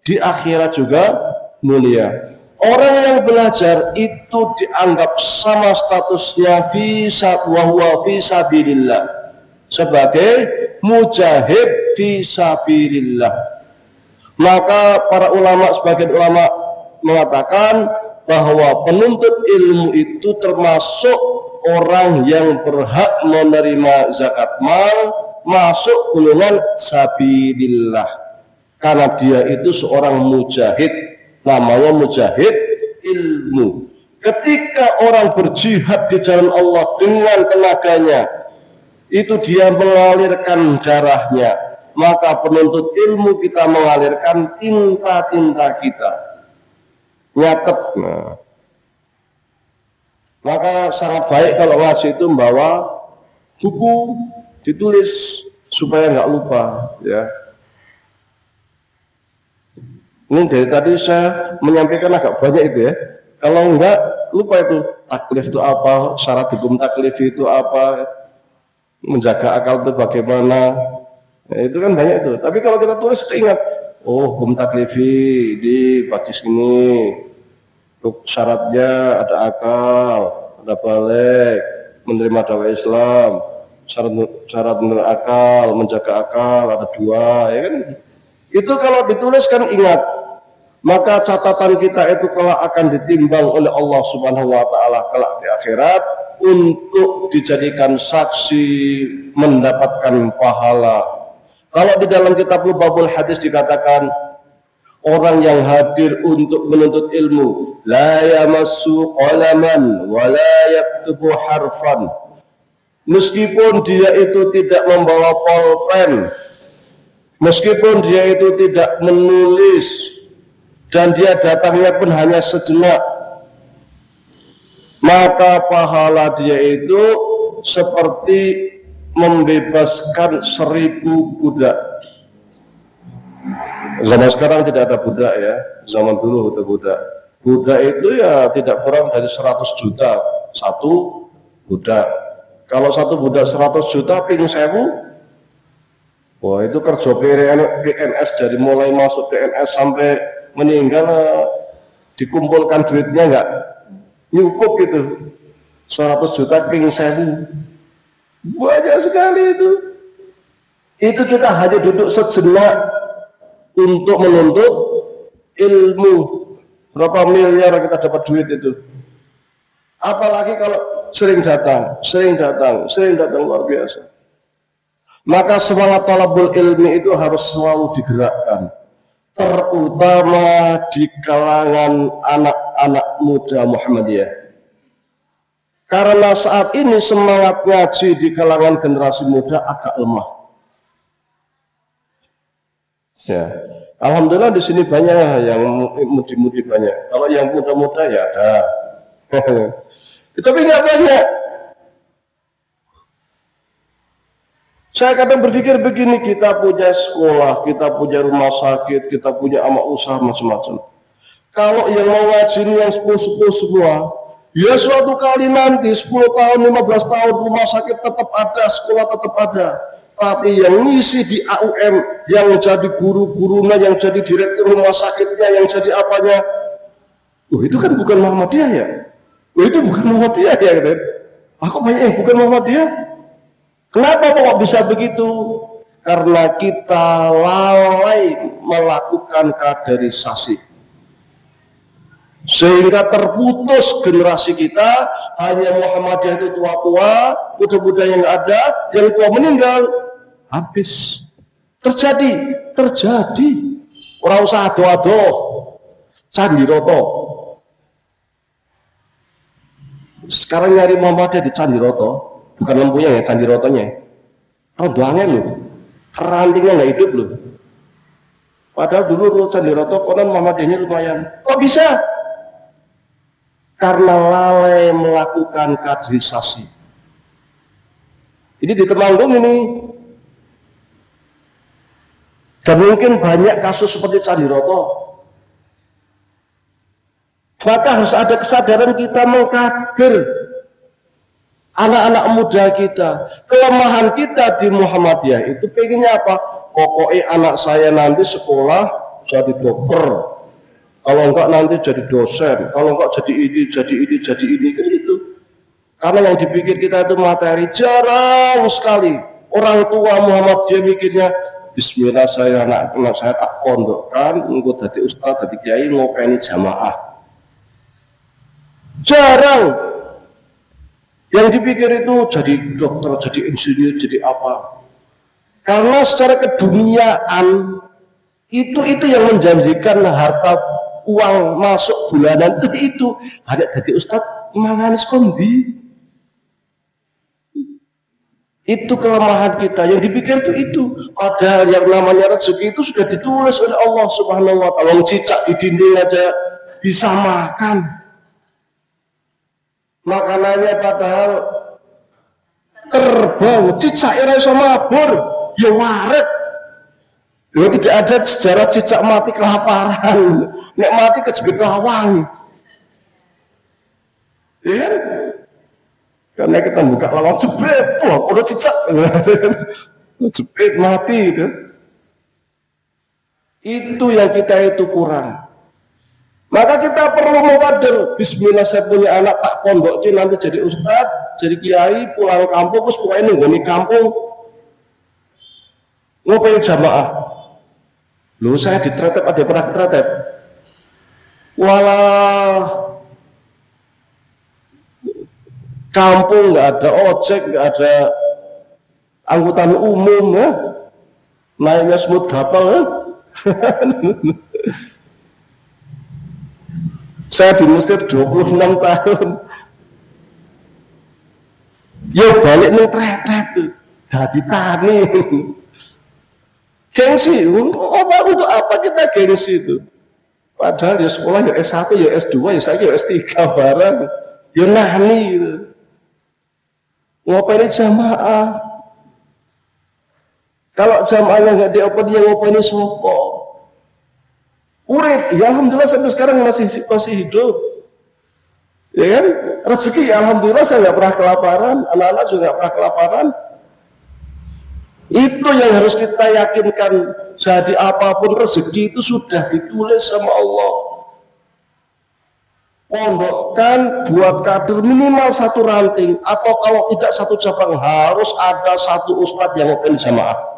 di akhirat juga mulia. Orang yang belajar itu dianggap sama statusnya wahwa fi sabilillah, sebagai mujahid fi sabilillah. Maka para ulama, sebagian ulama mengatakan bahwa penuntut ilmu itu termasuk orang yang berhak menerima zakat mal, masuk golongan sabilillah, karena dia itu seorang mujahid. Namanya mujahid ilmu. Ketika orang berjihad di jalan Allah dengan tenaganya, itu dia mengalirkan darahnya. Maka penuntut ilmu kita mengalirkan tinta-tinta kita, nyatet. Maka sangat baik kalau ngaji itu membawa buku ditulis supaya nggak lupa, ya. Ini dari tadi saya menyampaikan agak banyak itu, ya. Kalau enggak, lupa itu taklif itu apa, syarat hukum taklif itu apa, menjaga akal itu bagaimana. Nah, itu kan banyak itu. Tapi kalau kita tulis kita ingat, oh hukum taklifi di batis ini, untuk syaratnya ada akal, ada balik, menerima dakwah Islam, syarat menerima akal, menjaga akal ada 2, ya kan? Itu kalau ditulis kan ingat. Maka catatan kita itu kelak akan ditimbang oleh Allah Subhanahu wa taala kelak di akhirat untuk dijadikan saksi mendapatkan pahala. Kalau di dalam kitab Babul Hadis dikatakan orang yang hadir untuk menuntut ilmu la yamassu qalaman wa la yaktubu harfan. Meskipun dia itu tidak membawa pulpen, meskipun dia itu tidak menulis, dan dia datangnya pun hanya sejenak, maka pahala dia itu seperti membebaskan 1000 budak. Zaman sekarang tidak ada budak, ya. Zaman dulu ada budak. Budak itu ya tidak kurang dari 100 juta satu budak. Kalau satu budak 100 juta ping 1000, wah itu kerja PNS dari mulai masuk PNS sampai meninggal, dikumpulkan duitnya enggak nyukup itu. 100 juta ping 1000, banyak sekali itu. Itu kita hanya duduk sejenak untuk menuntut ilmu. Berapa miliar kita dapat duit itu. Apalagi kalau sering datang luar biasa. Maka semangat talabul ilmi itu harus selalu digerakkan, terutama di kalangan anak-anak muda Muhammadiyah. Karena saat ini semangat ngaji di kalangan generasi muda agak lemah. Ya, alhamdulillah di sini banyak yang mudi-mudi banyak. Kalau yang muda-muda ya ada, tapi nggak banyak. Saya kadang berpikir begini, kita punya sekolah, kita punya rumah sakit, kita punya amak usaha macam-macam. Kalau yang mau ngaji yang sepuh-sepuh semua, ya suatu kali nanti 10 tahun, 15 tahun rumah sakit tetap ada, sekolah tetap ada. Tapi yang ngisi di AUM, yang jadi guru-gurunya, yang jadi direktur rumah sakitnya, yang jadi apanya, Oh itu kan bukan Muhammadiyah ya? Oh itu bukan Muhammadiyah ya? Kan? Aku banyak yang bukan Muhammadiyah. Kenapa kok bisa begitu? Karena kita lalai melakukan kaderisasi. Sehingga terputus generasi kita, hanya Muhammadiyah itu tua-tua, muda-muda yang ada, yang tua meninggal, habis. Terjadi. Orang usah ado-ado, Candi Roto. Sekarang nyari Muhammadiyah di Candi Roto, bukan lempunya ya, Candi Rotonya. Rodo angin loh, rantingnya nggak hidup loh. Padahal dulu Candi Roto konon Muhammadiyahnya lumayan. Kok bisa? Karena lalai melakukan kaderisasi. Ini di Temanggung ini. Dan mungkin banyak kasus seperti Candi Roto. Maka harus ada kesadaran kita mengkader anak-anak muda kita. Kelemahan kita di Muhammadiyah itu pengennya apa? Pokoknya anak saya nanti sekolah jadi dokter. Kalau enggak nanti jadi dosen. Kalau enggak jadi ini kan gitu. Karena yang dipikir kita itu materi. Jarang sekali orang tua Muhammadiyah mikirnya, bismillah saya anak saya tak pondokkan, engko dadi ustaz, dadi kiai, ngopeni jamaah. Jarang. Yang dipikir itu jadi dokter, jadi insinyur, jadi apa. Karena secara keduniaan itu yang menjanjikan harta uang masuk bulanan itu ada jadi ustaz mangan skondi. Itu kelemahan kita yang dipikir itu padahal yang namanya rezeki itu sudah ditulis oleh Allah Subhanahu wa taala. Cicak di dinding aja bisa makan. Makanannya padahal kerbau, cicak ora iso mabur, ya waret. Ya tidak ada sejarah cicak mati kelaparan, nek mati kejepit lawang. Ya kan? Karena kita buka lawang jebret, wah ada cicak, jebret mati itu. Itu yang kita itu kurang. Maka kita perlu mengkader. Bismillah saya punya anak tak pondokin nanti jadi ustadz, jadi kiai, pulang kampung, terus pokoknya nunggu kampung ngopi jamaah. Loh saya ditretep, ada pernah ketretep. Walah kampung nggak ada ojek, nggak ada angkutan umum ya. Naiknya semut dapal ya. Saya di Mesir 26 tahun. Ya balik nih tretep jadi tani. Gengsi, untuk apa kita gengsi itu? Padahal ya sekolah ya S1, ya S2, ya saya ya S3 barang. Ya nani gitu. Ngopain jamaah. Kalau jamaahnya nggak diopen, ya ngopain sopo. Urip, ya alhamdulillah sampai sekarang masih hidup. Ya kan? Rezeki, ya alhamdulillah saya nggak pernah kelaparan, anak-anak juga nggak pernah kelaparan. Itu yang harus kita yakinkan. Jadi apapun rezeki itu sudah ditulis sama Allah. Pondokkan buat kader minimal satu ranting, atau kalau tidak satu cabang harus ada satu ustadz yang ngopen jamaah.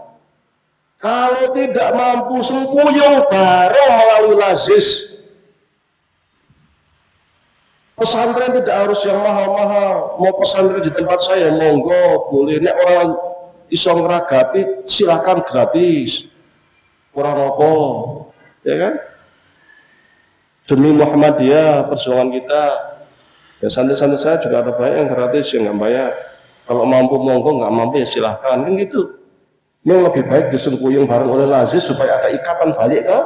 Kalau tidak mampu sengkuyung bareng melalui lazis. Pesantren tidak harus yang mahal-mahal. Mau pesantren di tempat saya monggo boleh. Nek orang iso ngeragati silakan gratis. Kurang apa, ya kan? Demi Muhammadiyah perjuangan kita. Ya santri-santri saya juga ada banyak yang gratis yang nggak bayar. Kalau mampu monggo, nggak mampu ya silahkan kan gitu. Yang lebih baik disengkuyung bareng oleh lazis supaya ada ikatan balik ke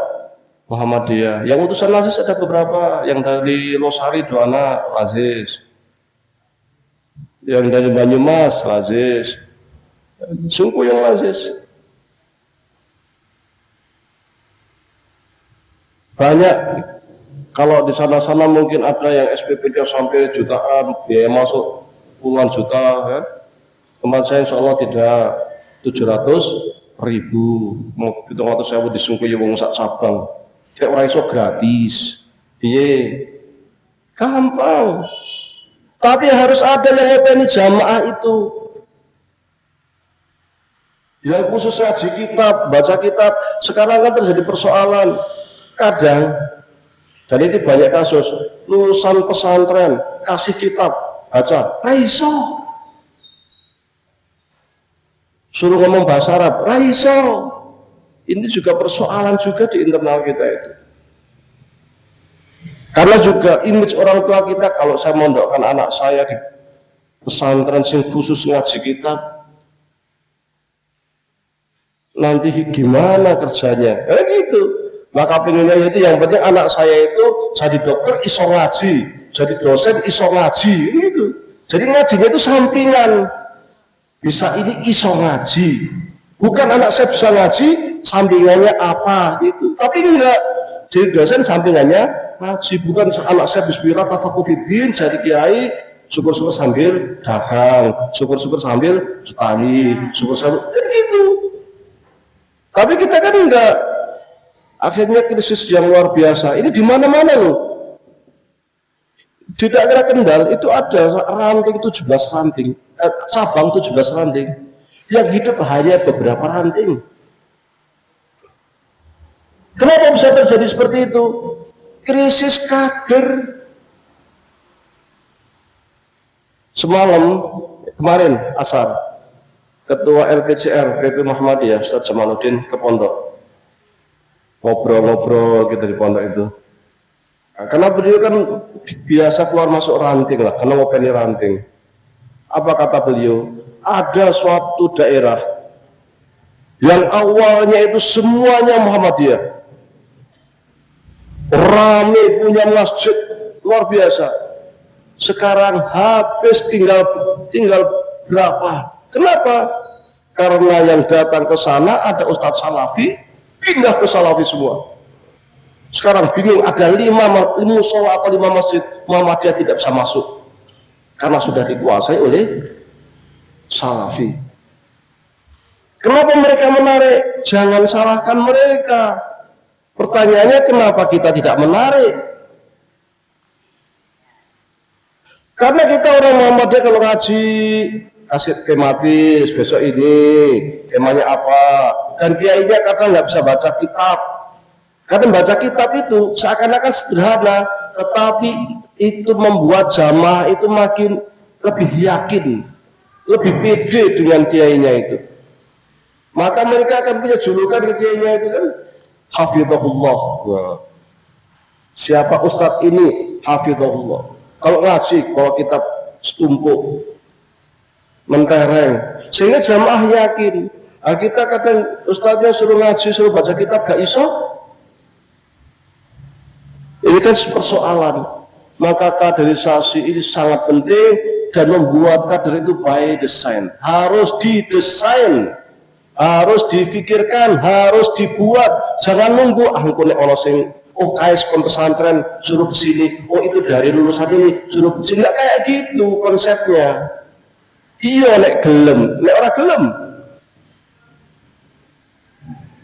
Muhammadiyah. Yang utusan lazis ada beberapa, yang dari Losari Doana lazis, yang dari Banyumas lazis, sengkuyung lazis. Banyak. Kalau di sana-sana mungkin ada yang SPP-nya sampai jutaan, biaya masuk puluhan juta kan. Tempat saya insya Allah tidak 700.000, mau 700.000 disungkui wong sak cabang. Kayak orang iso gratis. Piye? Gampang. Tapi harus ada yang ngopeni jamaah itu. Yang khusus ngaji kitab, baca kitab. Sekarang kan terjadi persoalan. Kadang, dan ini banyak kasus, lulusan pesantren, kasih kitab, baca, raiso. Suruh ngomong bahasa Arab, raiso. Ini juga persoalan juga di internal kita itu. Karena juga image orang tua kita, kalau saya mondokkan anak saya di pesantren sing khusus ngaji kitab, nanti gimana kerjanya? Gitu. Maka pengennya itu yang penting anak saya itu jadi dokter iso ngaji, jadi dosen iso ngaji, gitu. Jadi ngajinya itu sampingan. Bisa ini iso ngaji. Bukan anak saya bisa ngaji, sampingannya apa gitu. Tapi enggak. Jadi dosen sampingannya ngaji, bukan anak saya bismillah tafakufiddin jadi kiai, syukur-syukur sambil dagang, syukur-syukur sambil petani, syukur-syukur gitu. Tapi kita kan enggak. Akhirnya krisis yang luar biasa. Ini di mana-mana loh. Di daerah Kendal itu ada ranting 17 ranting, cabang 17 ranting. Yang hidup hanya beberapa ranting. Kenapa bisa terjadi seperti itu? Krisis kader. Semalam, kemarin asar, Ketua LPCR PP Muhammadiyah Ustadz Jamaluddin ke pondok, ngobrol-ngobrol gitu di pondok itu. Nah, karena beliau kan biasa keluar masuk ranting lah, karena ngopeni ranting. Apa kata beliau? Ada suatu daerah yang awalnya itu semuanya Muhammadiyah, rame punya masjid luar biasa. Sekarang habis tinggal berapa? Kenapa? Karena yang datang ke sana ada Ustadz Salafi, pindah ke Salafi semua. Sekarang bingung, ada 5 musola atau 5 masjid Muhammadiyah tidak bisa masuk karena sudah dikuasai oleh Salafi. Kenapa mereka menarik? Jangan salahkan mereka. Pertanyaannya, kenapa kita tidak menarik? Karena kita orang Muhammadiyah kalau ngaji kasih tematis, besok ini temanya apa, dan kiainya kadang nggak bisa baca kitab. Kadang baca kitab itu seakan-akan sederhana, tetapi itu membuat jamaah itu makin lebih yakin, lebih pede dengan kiainya itu. Maka mereka akan punya julukan ke kiainya itu kan, hafizahullah. Siapa ustadz ini? Hafizahullah. Kalau ngaji, kalau kitab setumpuk, mentereng, sehingga jamaah yakin. Nah, kita kadang ustadznya suruh ngaji, suruh baca kitab, gak iso. Ini kan persoalan. Maka kaderisasi ini sangat penting dan membuat kader itu by design. Harus didesain, harus difikirkan, harus dibuat. Jangan nunggu angkone ono sing kais pesantren suruh kesini, itu dari lulusan ini suruh kesini. Nggak kayak gitu konsepnya. Iya nek gelem, nek ora gelem.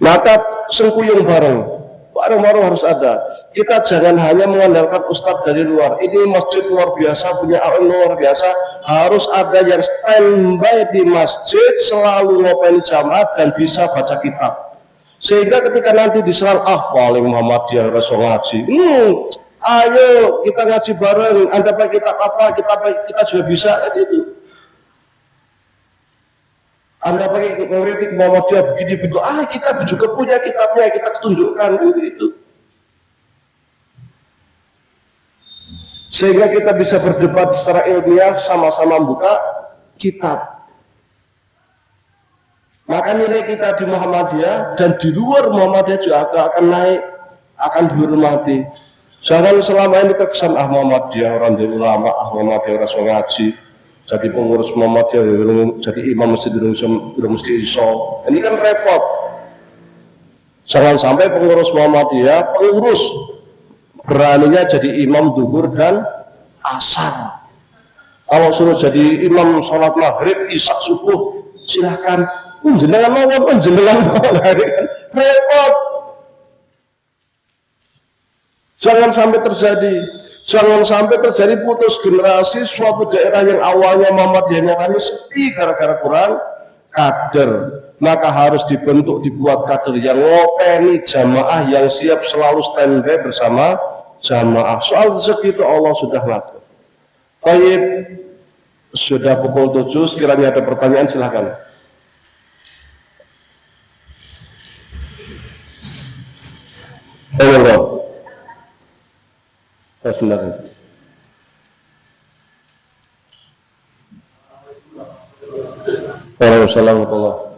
Maka sengkuyung bareng harus ada. Kita jangan hanya mengandalkan ustadz dari luar. Ini masjid luar biasa, punya alim luar biasa. Harus ada yang standby di masjid, selalu ngopeni jamaah dan bisa baca kitab. Sehingga ketika nanti diserang, paling Muhammadiyah rasul ngaji. Ayo kita ngaji bareng. Anda pakai kitab apa? Kita juga bisa. Gitu. Anda pakai kritik Muhammadiyah begini-begitu, kita juga punya kitabnya, kita tunjukkan gitu. Sehingga kita bisa berdebat secara ilmiah, sama-sama membuka kitab. Maka nilai kita di Muhammadiyah dan di luar Muhammadiyah juga akan naik, akan dihormati. Jangan selama ini terkesan Muhammadiyah orang dari ulama, Muhammadiyah rasul ngaji. Jadi pengurus Muhammadiyah, jadi imam masjid belum mesti iso. Ini kan repot. Jangan sampai pengurus Muhammadiyah, beraninya jadi imam zuhur dan asar. Kalau suruh jadi imam sholat maghrib, isya subuh, silahkan. Jenengan mawon, repot. Jangan sampai terjadi. Jangan sampai terjadi putus generasi suatu daerah yang awalnya Muhammadiyahnya kami sepi gara-gara kurang kader. Maka harus dibuat kader yang ngopeni jamaah, yang siap selalu standby bersama jamaah. Soal rezeki itu Allah sudah ngatur. Baik, sudah pukul 7, sekiranya ada pertanyaan silahkan. Ayo, sebenarnya. Waalaikumsalam warahmatullahi.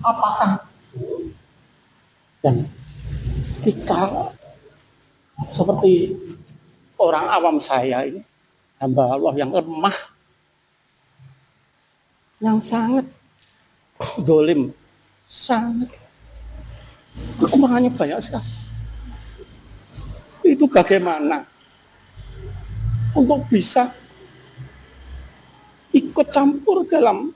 Apakah dan kita seperti orang awam saya ini, hamba Allah yang lemah, yang sangat dolim, sangat kekurangannya banyak sekali. Itu bagaimana untuk bisa ikut campur dalam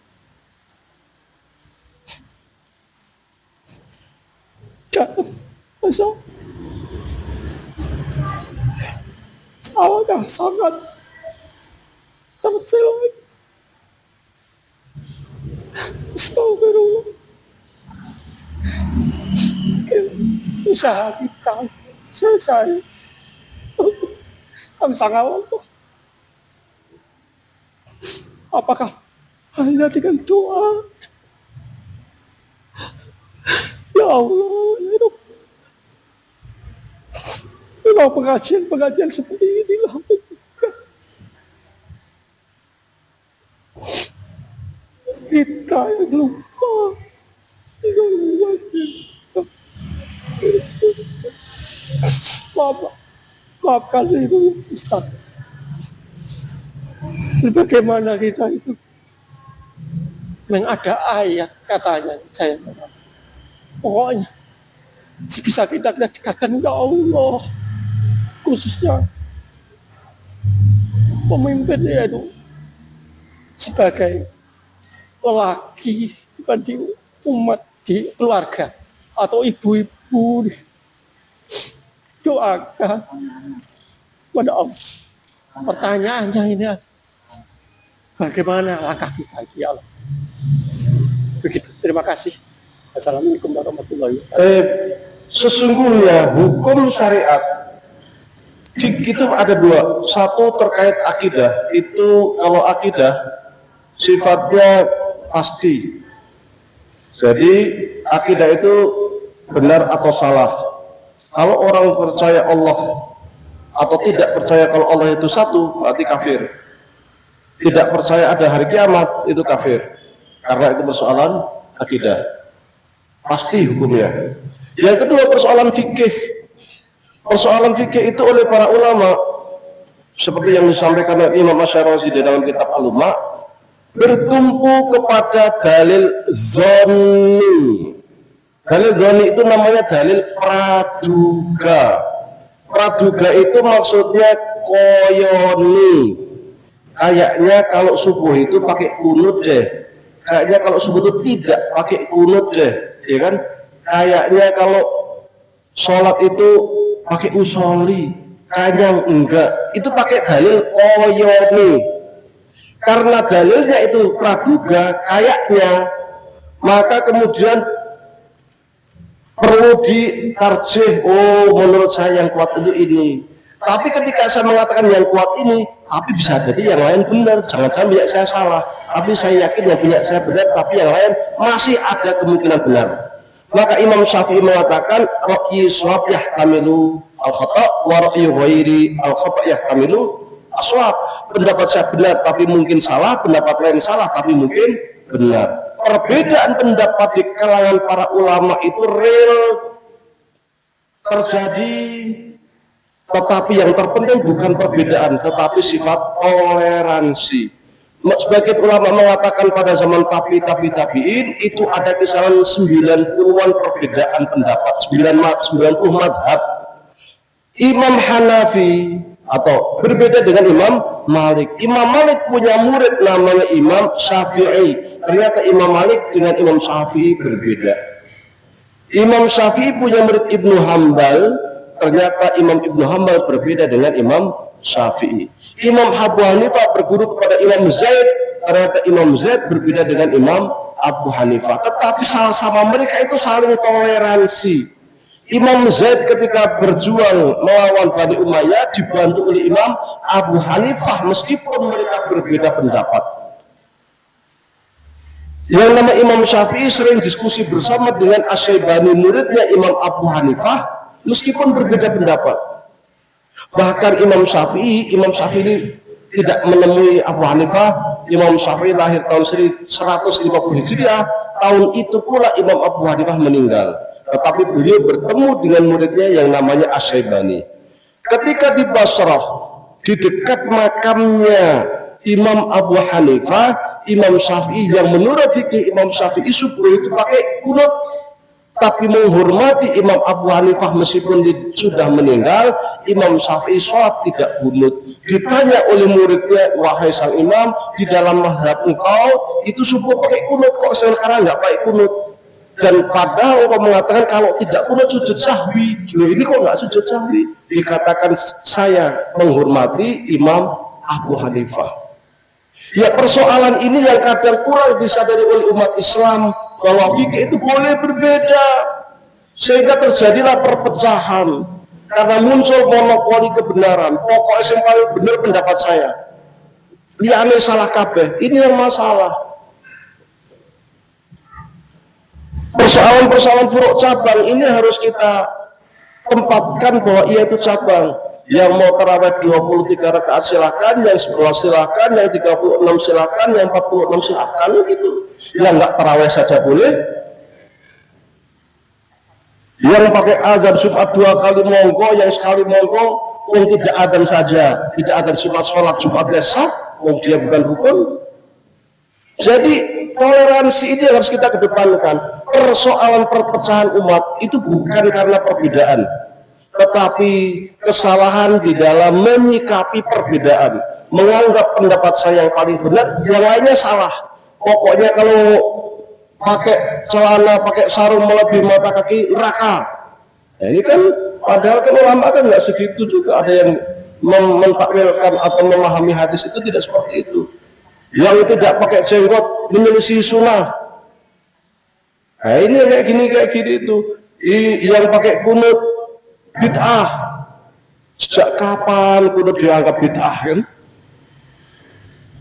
apakah sangat tercela. Astagfirullah. Usaha kita selesai. Sangat Allah. Apakah hanya dengan doa? Ya Allah, ya Rabb. Memang pengajian seperti inilah kita yang lupa. Maafkan itu Ustaz. Bagaimana kita itu? Memang ada ayat katanya, saya pokoknya bisa kita dekatkan ya Allah, khususnya pemimpinnya itu sebagai lelaki di umat, di keluarga atau ibu-ibu, doakan pada Allah. Pertanyaannya ini, bagaimana langkah kita ya Allah? Begitu, terima kasih. Assalamualaikum warahmatullahi wabarakatuh. Sesungguhnya hukum syariat itu ada dua. Satu terkait akidah. Itu kalau akidah sifatnya pasti. Jadi akidah itu benar atau salah. Kalau orang percaya Allah atau tidak percaya kalau Allah itu satu, berarti kafir. Tidak percaya ada hari kiamat, itu kafir. Karena itu persoalan akidah. Pasti hukumnya. Yang kedua persoalan fikih. Persoalan fikih itu oleh para ulama seperti yang disampaikan oleh Imam Asy'ari di dalam kitab Al-Umma, bertumpu kepada dalil dzanni. Dalil dzanni itu namanya dalil praduga. Praduga itu maksudnya koyoni. Kayaknya kalau subuh itu pakai kunut deh. Kayaknya kalau subuh itu tidak pakai kunut deh, ya kan? Kayaknya kalau sholat itu pakai usolli, kayaknya enggak. Itu pakai dalil koyoni. Karena dalilnya itu praduga, kayaknya, maka kemudian perlu ditarjih. Oh, menurut saya yang kuat itu ini. Tapi ketika saya mengatakan yang kuat ini, tapi bisa jadi yang lain benar. Jangan-jangan punya saya salah. Tapi saya yakin yang punya saya benar, tapi yang lain masih ada kemungkinan benar. Maka Imam Syafi'i mengatakan ra'yi shawab yahtamilu al-khata' wa ra'yi ghairi al-khata' yahtamilu aswab. Pendapat saya benar tapi mungkin salah, pendapat lain salah tapi mungkin benar. Perbedaan pendapat di kalangan para ulama itu real terjadi, tetapi yang terpenting bukan perbedaan tetapi sifat toleransi. Sebagian ulama mengatakan pada zaman tabi'in itu ada kisaran 90-an perbedaan pendapat, 90 madhab. Imam Hanafi atau berbeda dengan Imam Malik. Imam Malik punya murid namanya Imam Syafi'i. Ternyata Imam Malik dengan Imam Syafi'i berbeda. Imam Syafi'i punya murid Ibnu Hambal. Ternyata Imam Ibnu Hambal berbeda dengan Imam Syafi'i. Imam Abu Hanifah berguru kepada Imam Zaid, ternyata Imam Zaid berbeda dengan Imam Abu Hanifah. Tetapi sama-sama mereka itu saling toleransi. Imam Zaid ketika berjuang melawan Bani Umayyah dibantu oleh Imam Abu Hanifah meskipun mereka berbeda pendapat. Yang nama Imam Syafi'i sering diskusi bersama dengan Asy-Syaibani muridnya Imam Abu Hanifah meskipun berbeda pendapat. Bahkan Imam Syafi'i tidak menemui Abu Hanifah. Imam Syafi'i lahir tahun 150 Hijriah. Tahun itu pula Imam Abu Hanifah meninggal. Tetapi beliau bertemu dengan muridnya yang namanya Asy-Syaibani. Ketika di Basrah, di dekat makamnya Imam Abu Hanifah, Imam Syafi'i yang menurut fikih Imam Syafi'i subuh itu pakai kunut. Tapi menghormati Imam Abu Hanifah meskipun sudah meninggal, Imam Syafi'i sholat tidak kunut. Ditanya oleh muridnya, wahai sang imam, di dalam mazhab engkau itu subuh pakai kunut, kok sekarang nggak pakai kunut? Dan padahal engkau mengatakan kalau tidak kunut sujud sahwi. Loh, ini kok nggak sujud sahwi? Dikatakan saya menghormati Imam Abu Hanifah. Ya, persoalan ini yang kadang kurang disadari oleh umat Islam, bahwa fikih itu boleh berbeda sehingga terjadilah perpecahan karena muncul monopoli kebenaran. Pokoknya yang paling benar pendapat saya, liane salah kabeh. Ini yang masalah. Persoalan-persoalan furuk cabang ini harus kita tempatkan bahwa ia itu cabang. Yang mau tarawih 23 rakaat silakan, yang 11 silakan, yang 36 silakan, yang 46 silakan gitu. Yang nggak tarawih saja boleh. Yang pakai azan Jumat 2 kali monggo, yang sekali monggo, yang tidak azan saja, tidak azan sholat Jumat lesat, dia bukan rukun. Jadi toleransi ini harus kita kedepankan. Persoalan perpecahan umat itu bukan karena perbedaan, tetapi kesalahan di dalam menyikapi perbedaan, menganggap pendapat saya yang paling benar, yang lainnya salah. Pokoknya kalau pakai celana, pakai sarung melebihi mata kaki, neraka. Nah, ini kan padahal kan ulama kan nggak segitu juga. Ada yang mentakwilkan atau memahami hadis itu tidak seperti itu. Yang tidak pakai jenggot menyelisih sunnah. Nah, ini kayak gini itu. Yang pakai kunut bid'ah. Sejak kapan kunut dianggap bid'ah kan?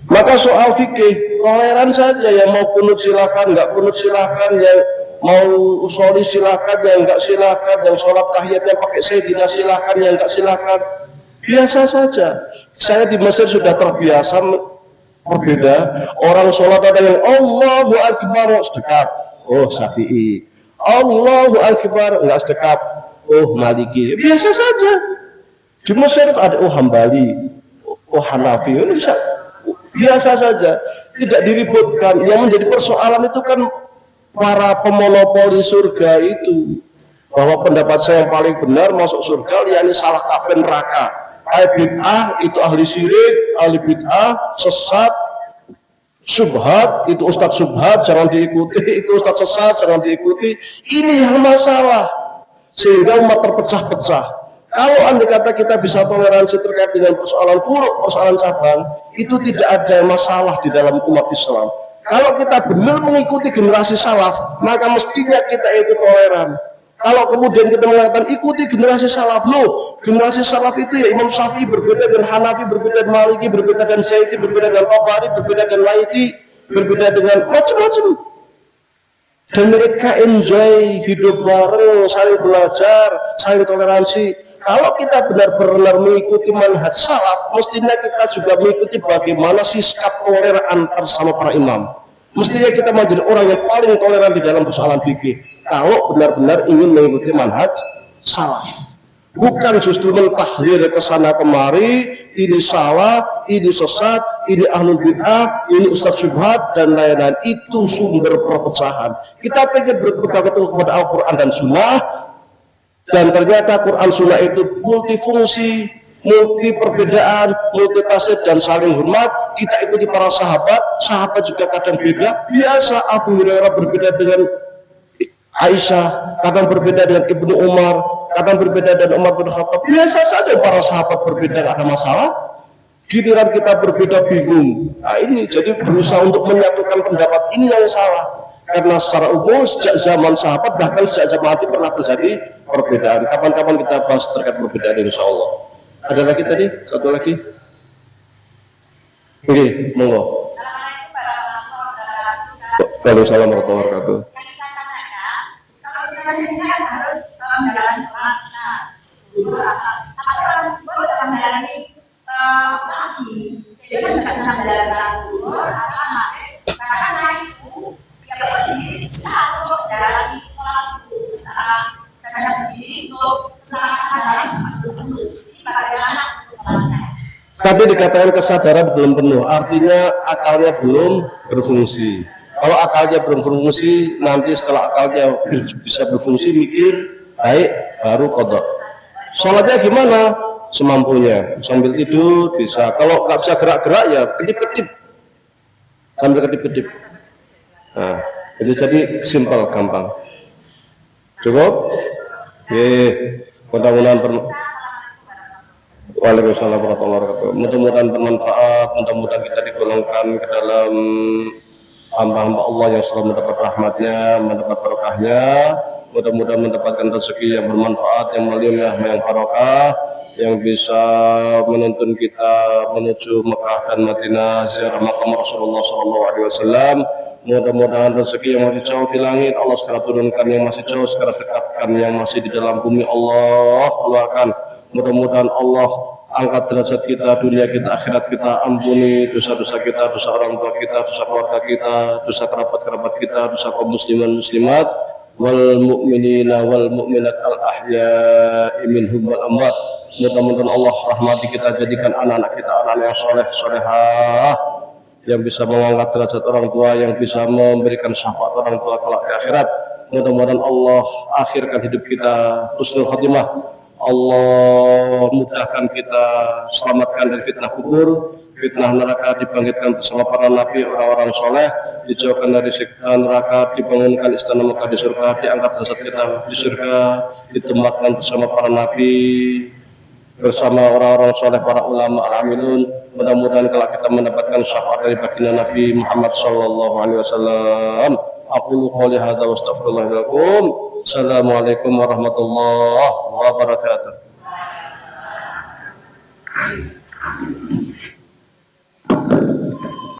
Maka soal fikih toleran saja, yang mau kunut silakan, nggak kunut silakan, yang mau usoli silakan, yang nggak silakan, yang sholat tahiyatnya pakai sayyidina silakan, yang nggak silakan, biasa saja. Saya di Mesir sudah terbiasa berbeda. Orang sholat ada yang Allahu Akbar sedekat, oh Syafi'i. Allahu Akbar nggak sedekat, oh Maliki. Biasa saja. Di Mesir ada oh Hambali, oh Hanafi. Ini biasa saja, tidak diributkan. Yang menjadi persoalan itu kan para pemonopoli surga itu, bahwa pendapat saya yang paling benar masuk surga, yakni salah kabeh neraka. Ahli bid'ah itu ahli syirik, ahli bid'ah sesat, subhat itu ustadz subhat jangan diikuti, itu ustadz sesat jangan diikuti. Ini yang masalah sehingga umat terpecah-pecah. Kalau andai kata kita bisa toleransi terkait dengan persoalan furuk, persoalan cabang, itu tidak ada masalah di dalam umat Islam. Kalau kita benar mengikuti generasi salaf, maka mestinya kita itu toleran. Kalau kemudian kita mengatakan ikuti generasi salaf, loh, generasi salaf itu ya Imam Syafi'i berbeda dengan Hanafi, berbeda dengan Maliki, berbeda dengan Syafi'i, berbeda dengan Tabari, berbeda dengan Laiti, berbeda dengan macam-macam. dan mereka enjoy hidup bareng, saling belajar, saling toleransi. Kalau kita benar-benar mengikuti manhaj salaf, mestinya kita juga mengikuti bagaimana sikap toleran antar sama para imam. Mestinya kita menjadi orang yang paling toleran di dalam persoalan fikih. Kalau benar-benar ingin mengikuti manhaj salaf, bukan justru mentahdir ke sana kemari, ini salah, ini sesat, ini ahlul bid'ah, ini ustaz syubhat dan lain-lain. Itu sumber perpecahan. Kita pengen berpegang teguh kepada Al-Quran dan Sunnah, dan ternyata Quran Sunnah itu multifungsi, multi perbedaan, multi tafsir dan saling hormat. Kita ikuti para sahabat, sahabat juga kadang beda. Biasa Abu Hurairah berbeda dengan Aisyah, kadang berbeda dengan Ibnu Umar, kadang berbeda dengan Umar bin Khattab. Biasa saja para sahabat berbeda, tidak ada masalah. Giliran kita berbeda bingung. Nah ini jadi berusaha untuk menyatukan pendapat ini yang salah. Karena secara umum sejak zaman sahabat bahkan sejak zaman Nabi pernah terjadi perbedaan. Kapan-kapan kita bahas terkait perbedaan, insya Allah. Ada lagi tadi? Satu lagi? Oke, monggo. Waalaikumsalam warahmatullahi wabarakatuh. Tapi dikatakan kesadaran belum penuh, artinya akalnya belum berfungsi. Kalau akalnya belum berfungsi, nanti setelah akalnya bisa berfungsi, mikir baik, baru qadha. Sholatnya gimana? Semampunya, sambil tidur bisa. Kalau nggak bisa gerak-gerak ya kedip-kedip, sambil kedip-kedip. Nah, itu jadi simpel, gampang. Cukup? Mudah-mudahan Waalaikumsalam warahmatullahi wabarakatuh. Mudah-mudahan bermanfaat, mudah-mudahan kita digolongkan ke dalam hamba-hamba Allah yang selalu mendapat rahmatnya, mendapat barokahnya. Mudah-mudahan mendapatkan rezeki yang bermanfaat, yang mulia, yang barokah, yang bisa menuntun kita menuju Mekah dan Madinah, ziarah makam Rasulullah SAW. Mudah-mudahan rezeki yang masih jauh di langit Allah segera turunkan, yang masih jauh segera dekatkan, yang masih di dalam bumi Allah keluarkan. Mudah-mudahan Allah angkat derajat kita, dunia kita, akhirat kita, ampuni dosa-dosa kita, dosa orang tua kita, dosa keluarga kita, dosa kerabat-kerabat kita, dosa kaum musliman muslimat, wal mu'minina wal mu'minat al ahya'i minhum wal amwat. Mudah-mudahan Allah rahmati kita, jadikan anak-anak kita anak yang soleh, solehah, yang bisa mengangkat derajat orang tua, yang bisa memberikan syafaat orang tua kelak di akhirat. Mudah-mudahan Allah akhirkan hidup kita husnul khatimah. Allah mudahkan kita, selamatkan dari fitnah kubur, fitnah neraka, dibangkitkan bersama para nabi, orang-orang soleh, dijauhkan dari siksa neraka, dibangunkan istana Mekah di surga, diangkat derajat kita di surga, ditempatkan bersama para nabi, bersama orang-orang soleh, para ulama al-amilun. Mudah-mudahan kalau kita mendapatkan syafaat dari baginda Nabi Muhammad SAW. Aqulu qouli hadza wa astaghfirullah lakum. Assalamualaikum warahmatullahi wabarakatuh.